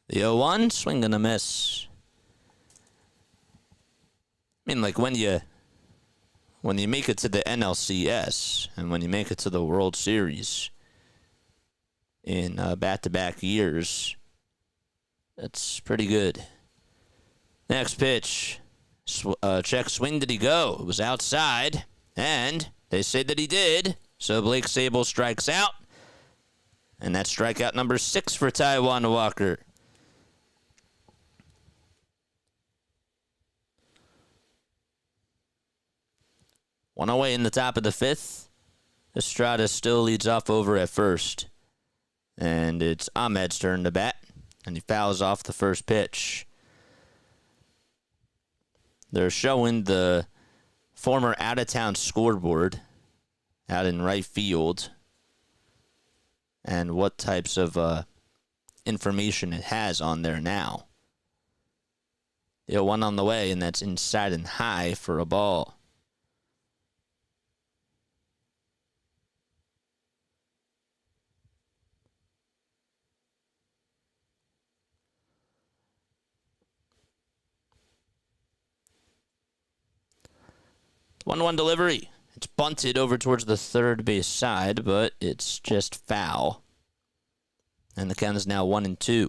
The 0-1, swing and a miss. I mean, like when you make it to the NLCS and when you make it to the World Series in back-to-back years, that's pretty good. Next pitch, check swing, did he go? It was outside, and they say that he did, so Blake Sable strikes out, and that's strikeout number 6 for Taijuan Walker. One away in the top of the 5th. Estrada still leads off over at first, and it's Ahmed's turn to bat, and he fouls off the first pitch. They're showing the former out-of-town scoreboard out in right field and what types of information it has on there now. The 0-1 on the way, and that's inside and high for a ball. One delivery. It's bunted over towards the third base side, but it's just foul. And the count is now 1-2.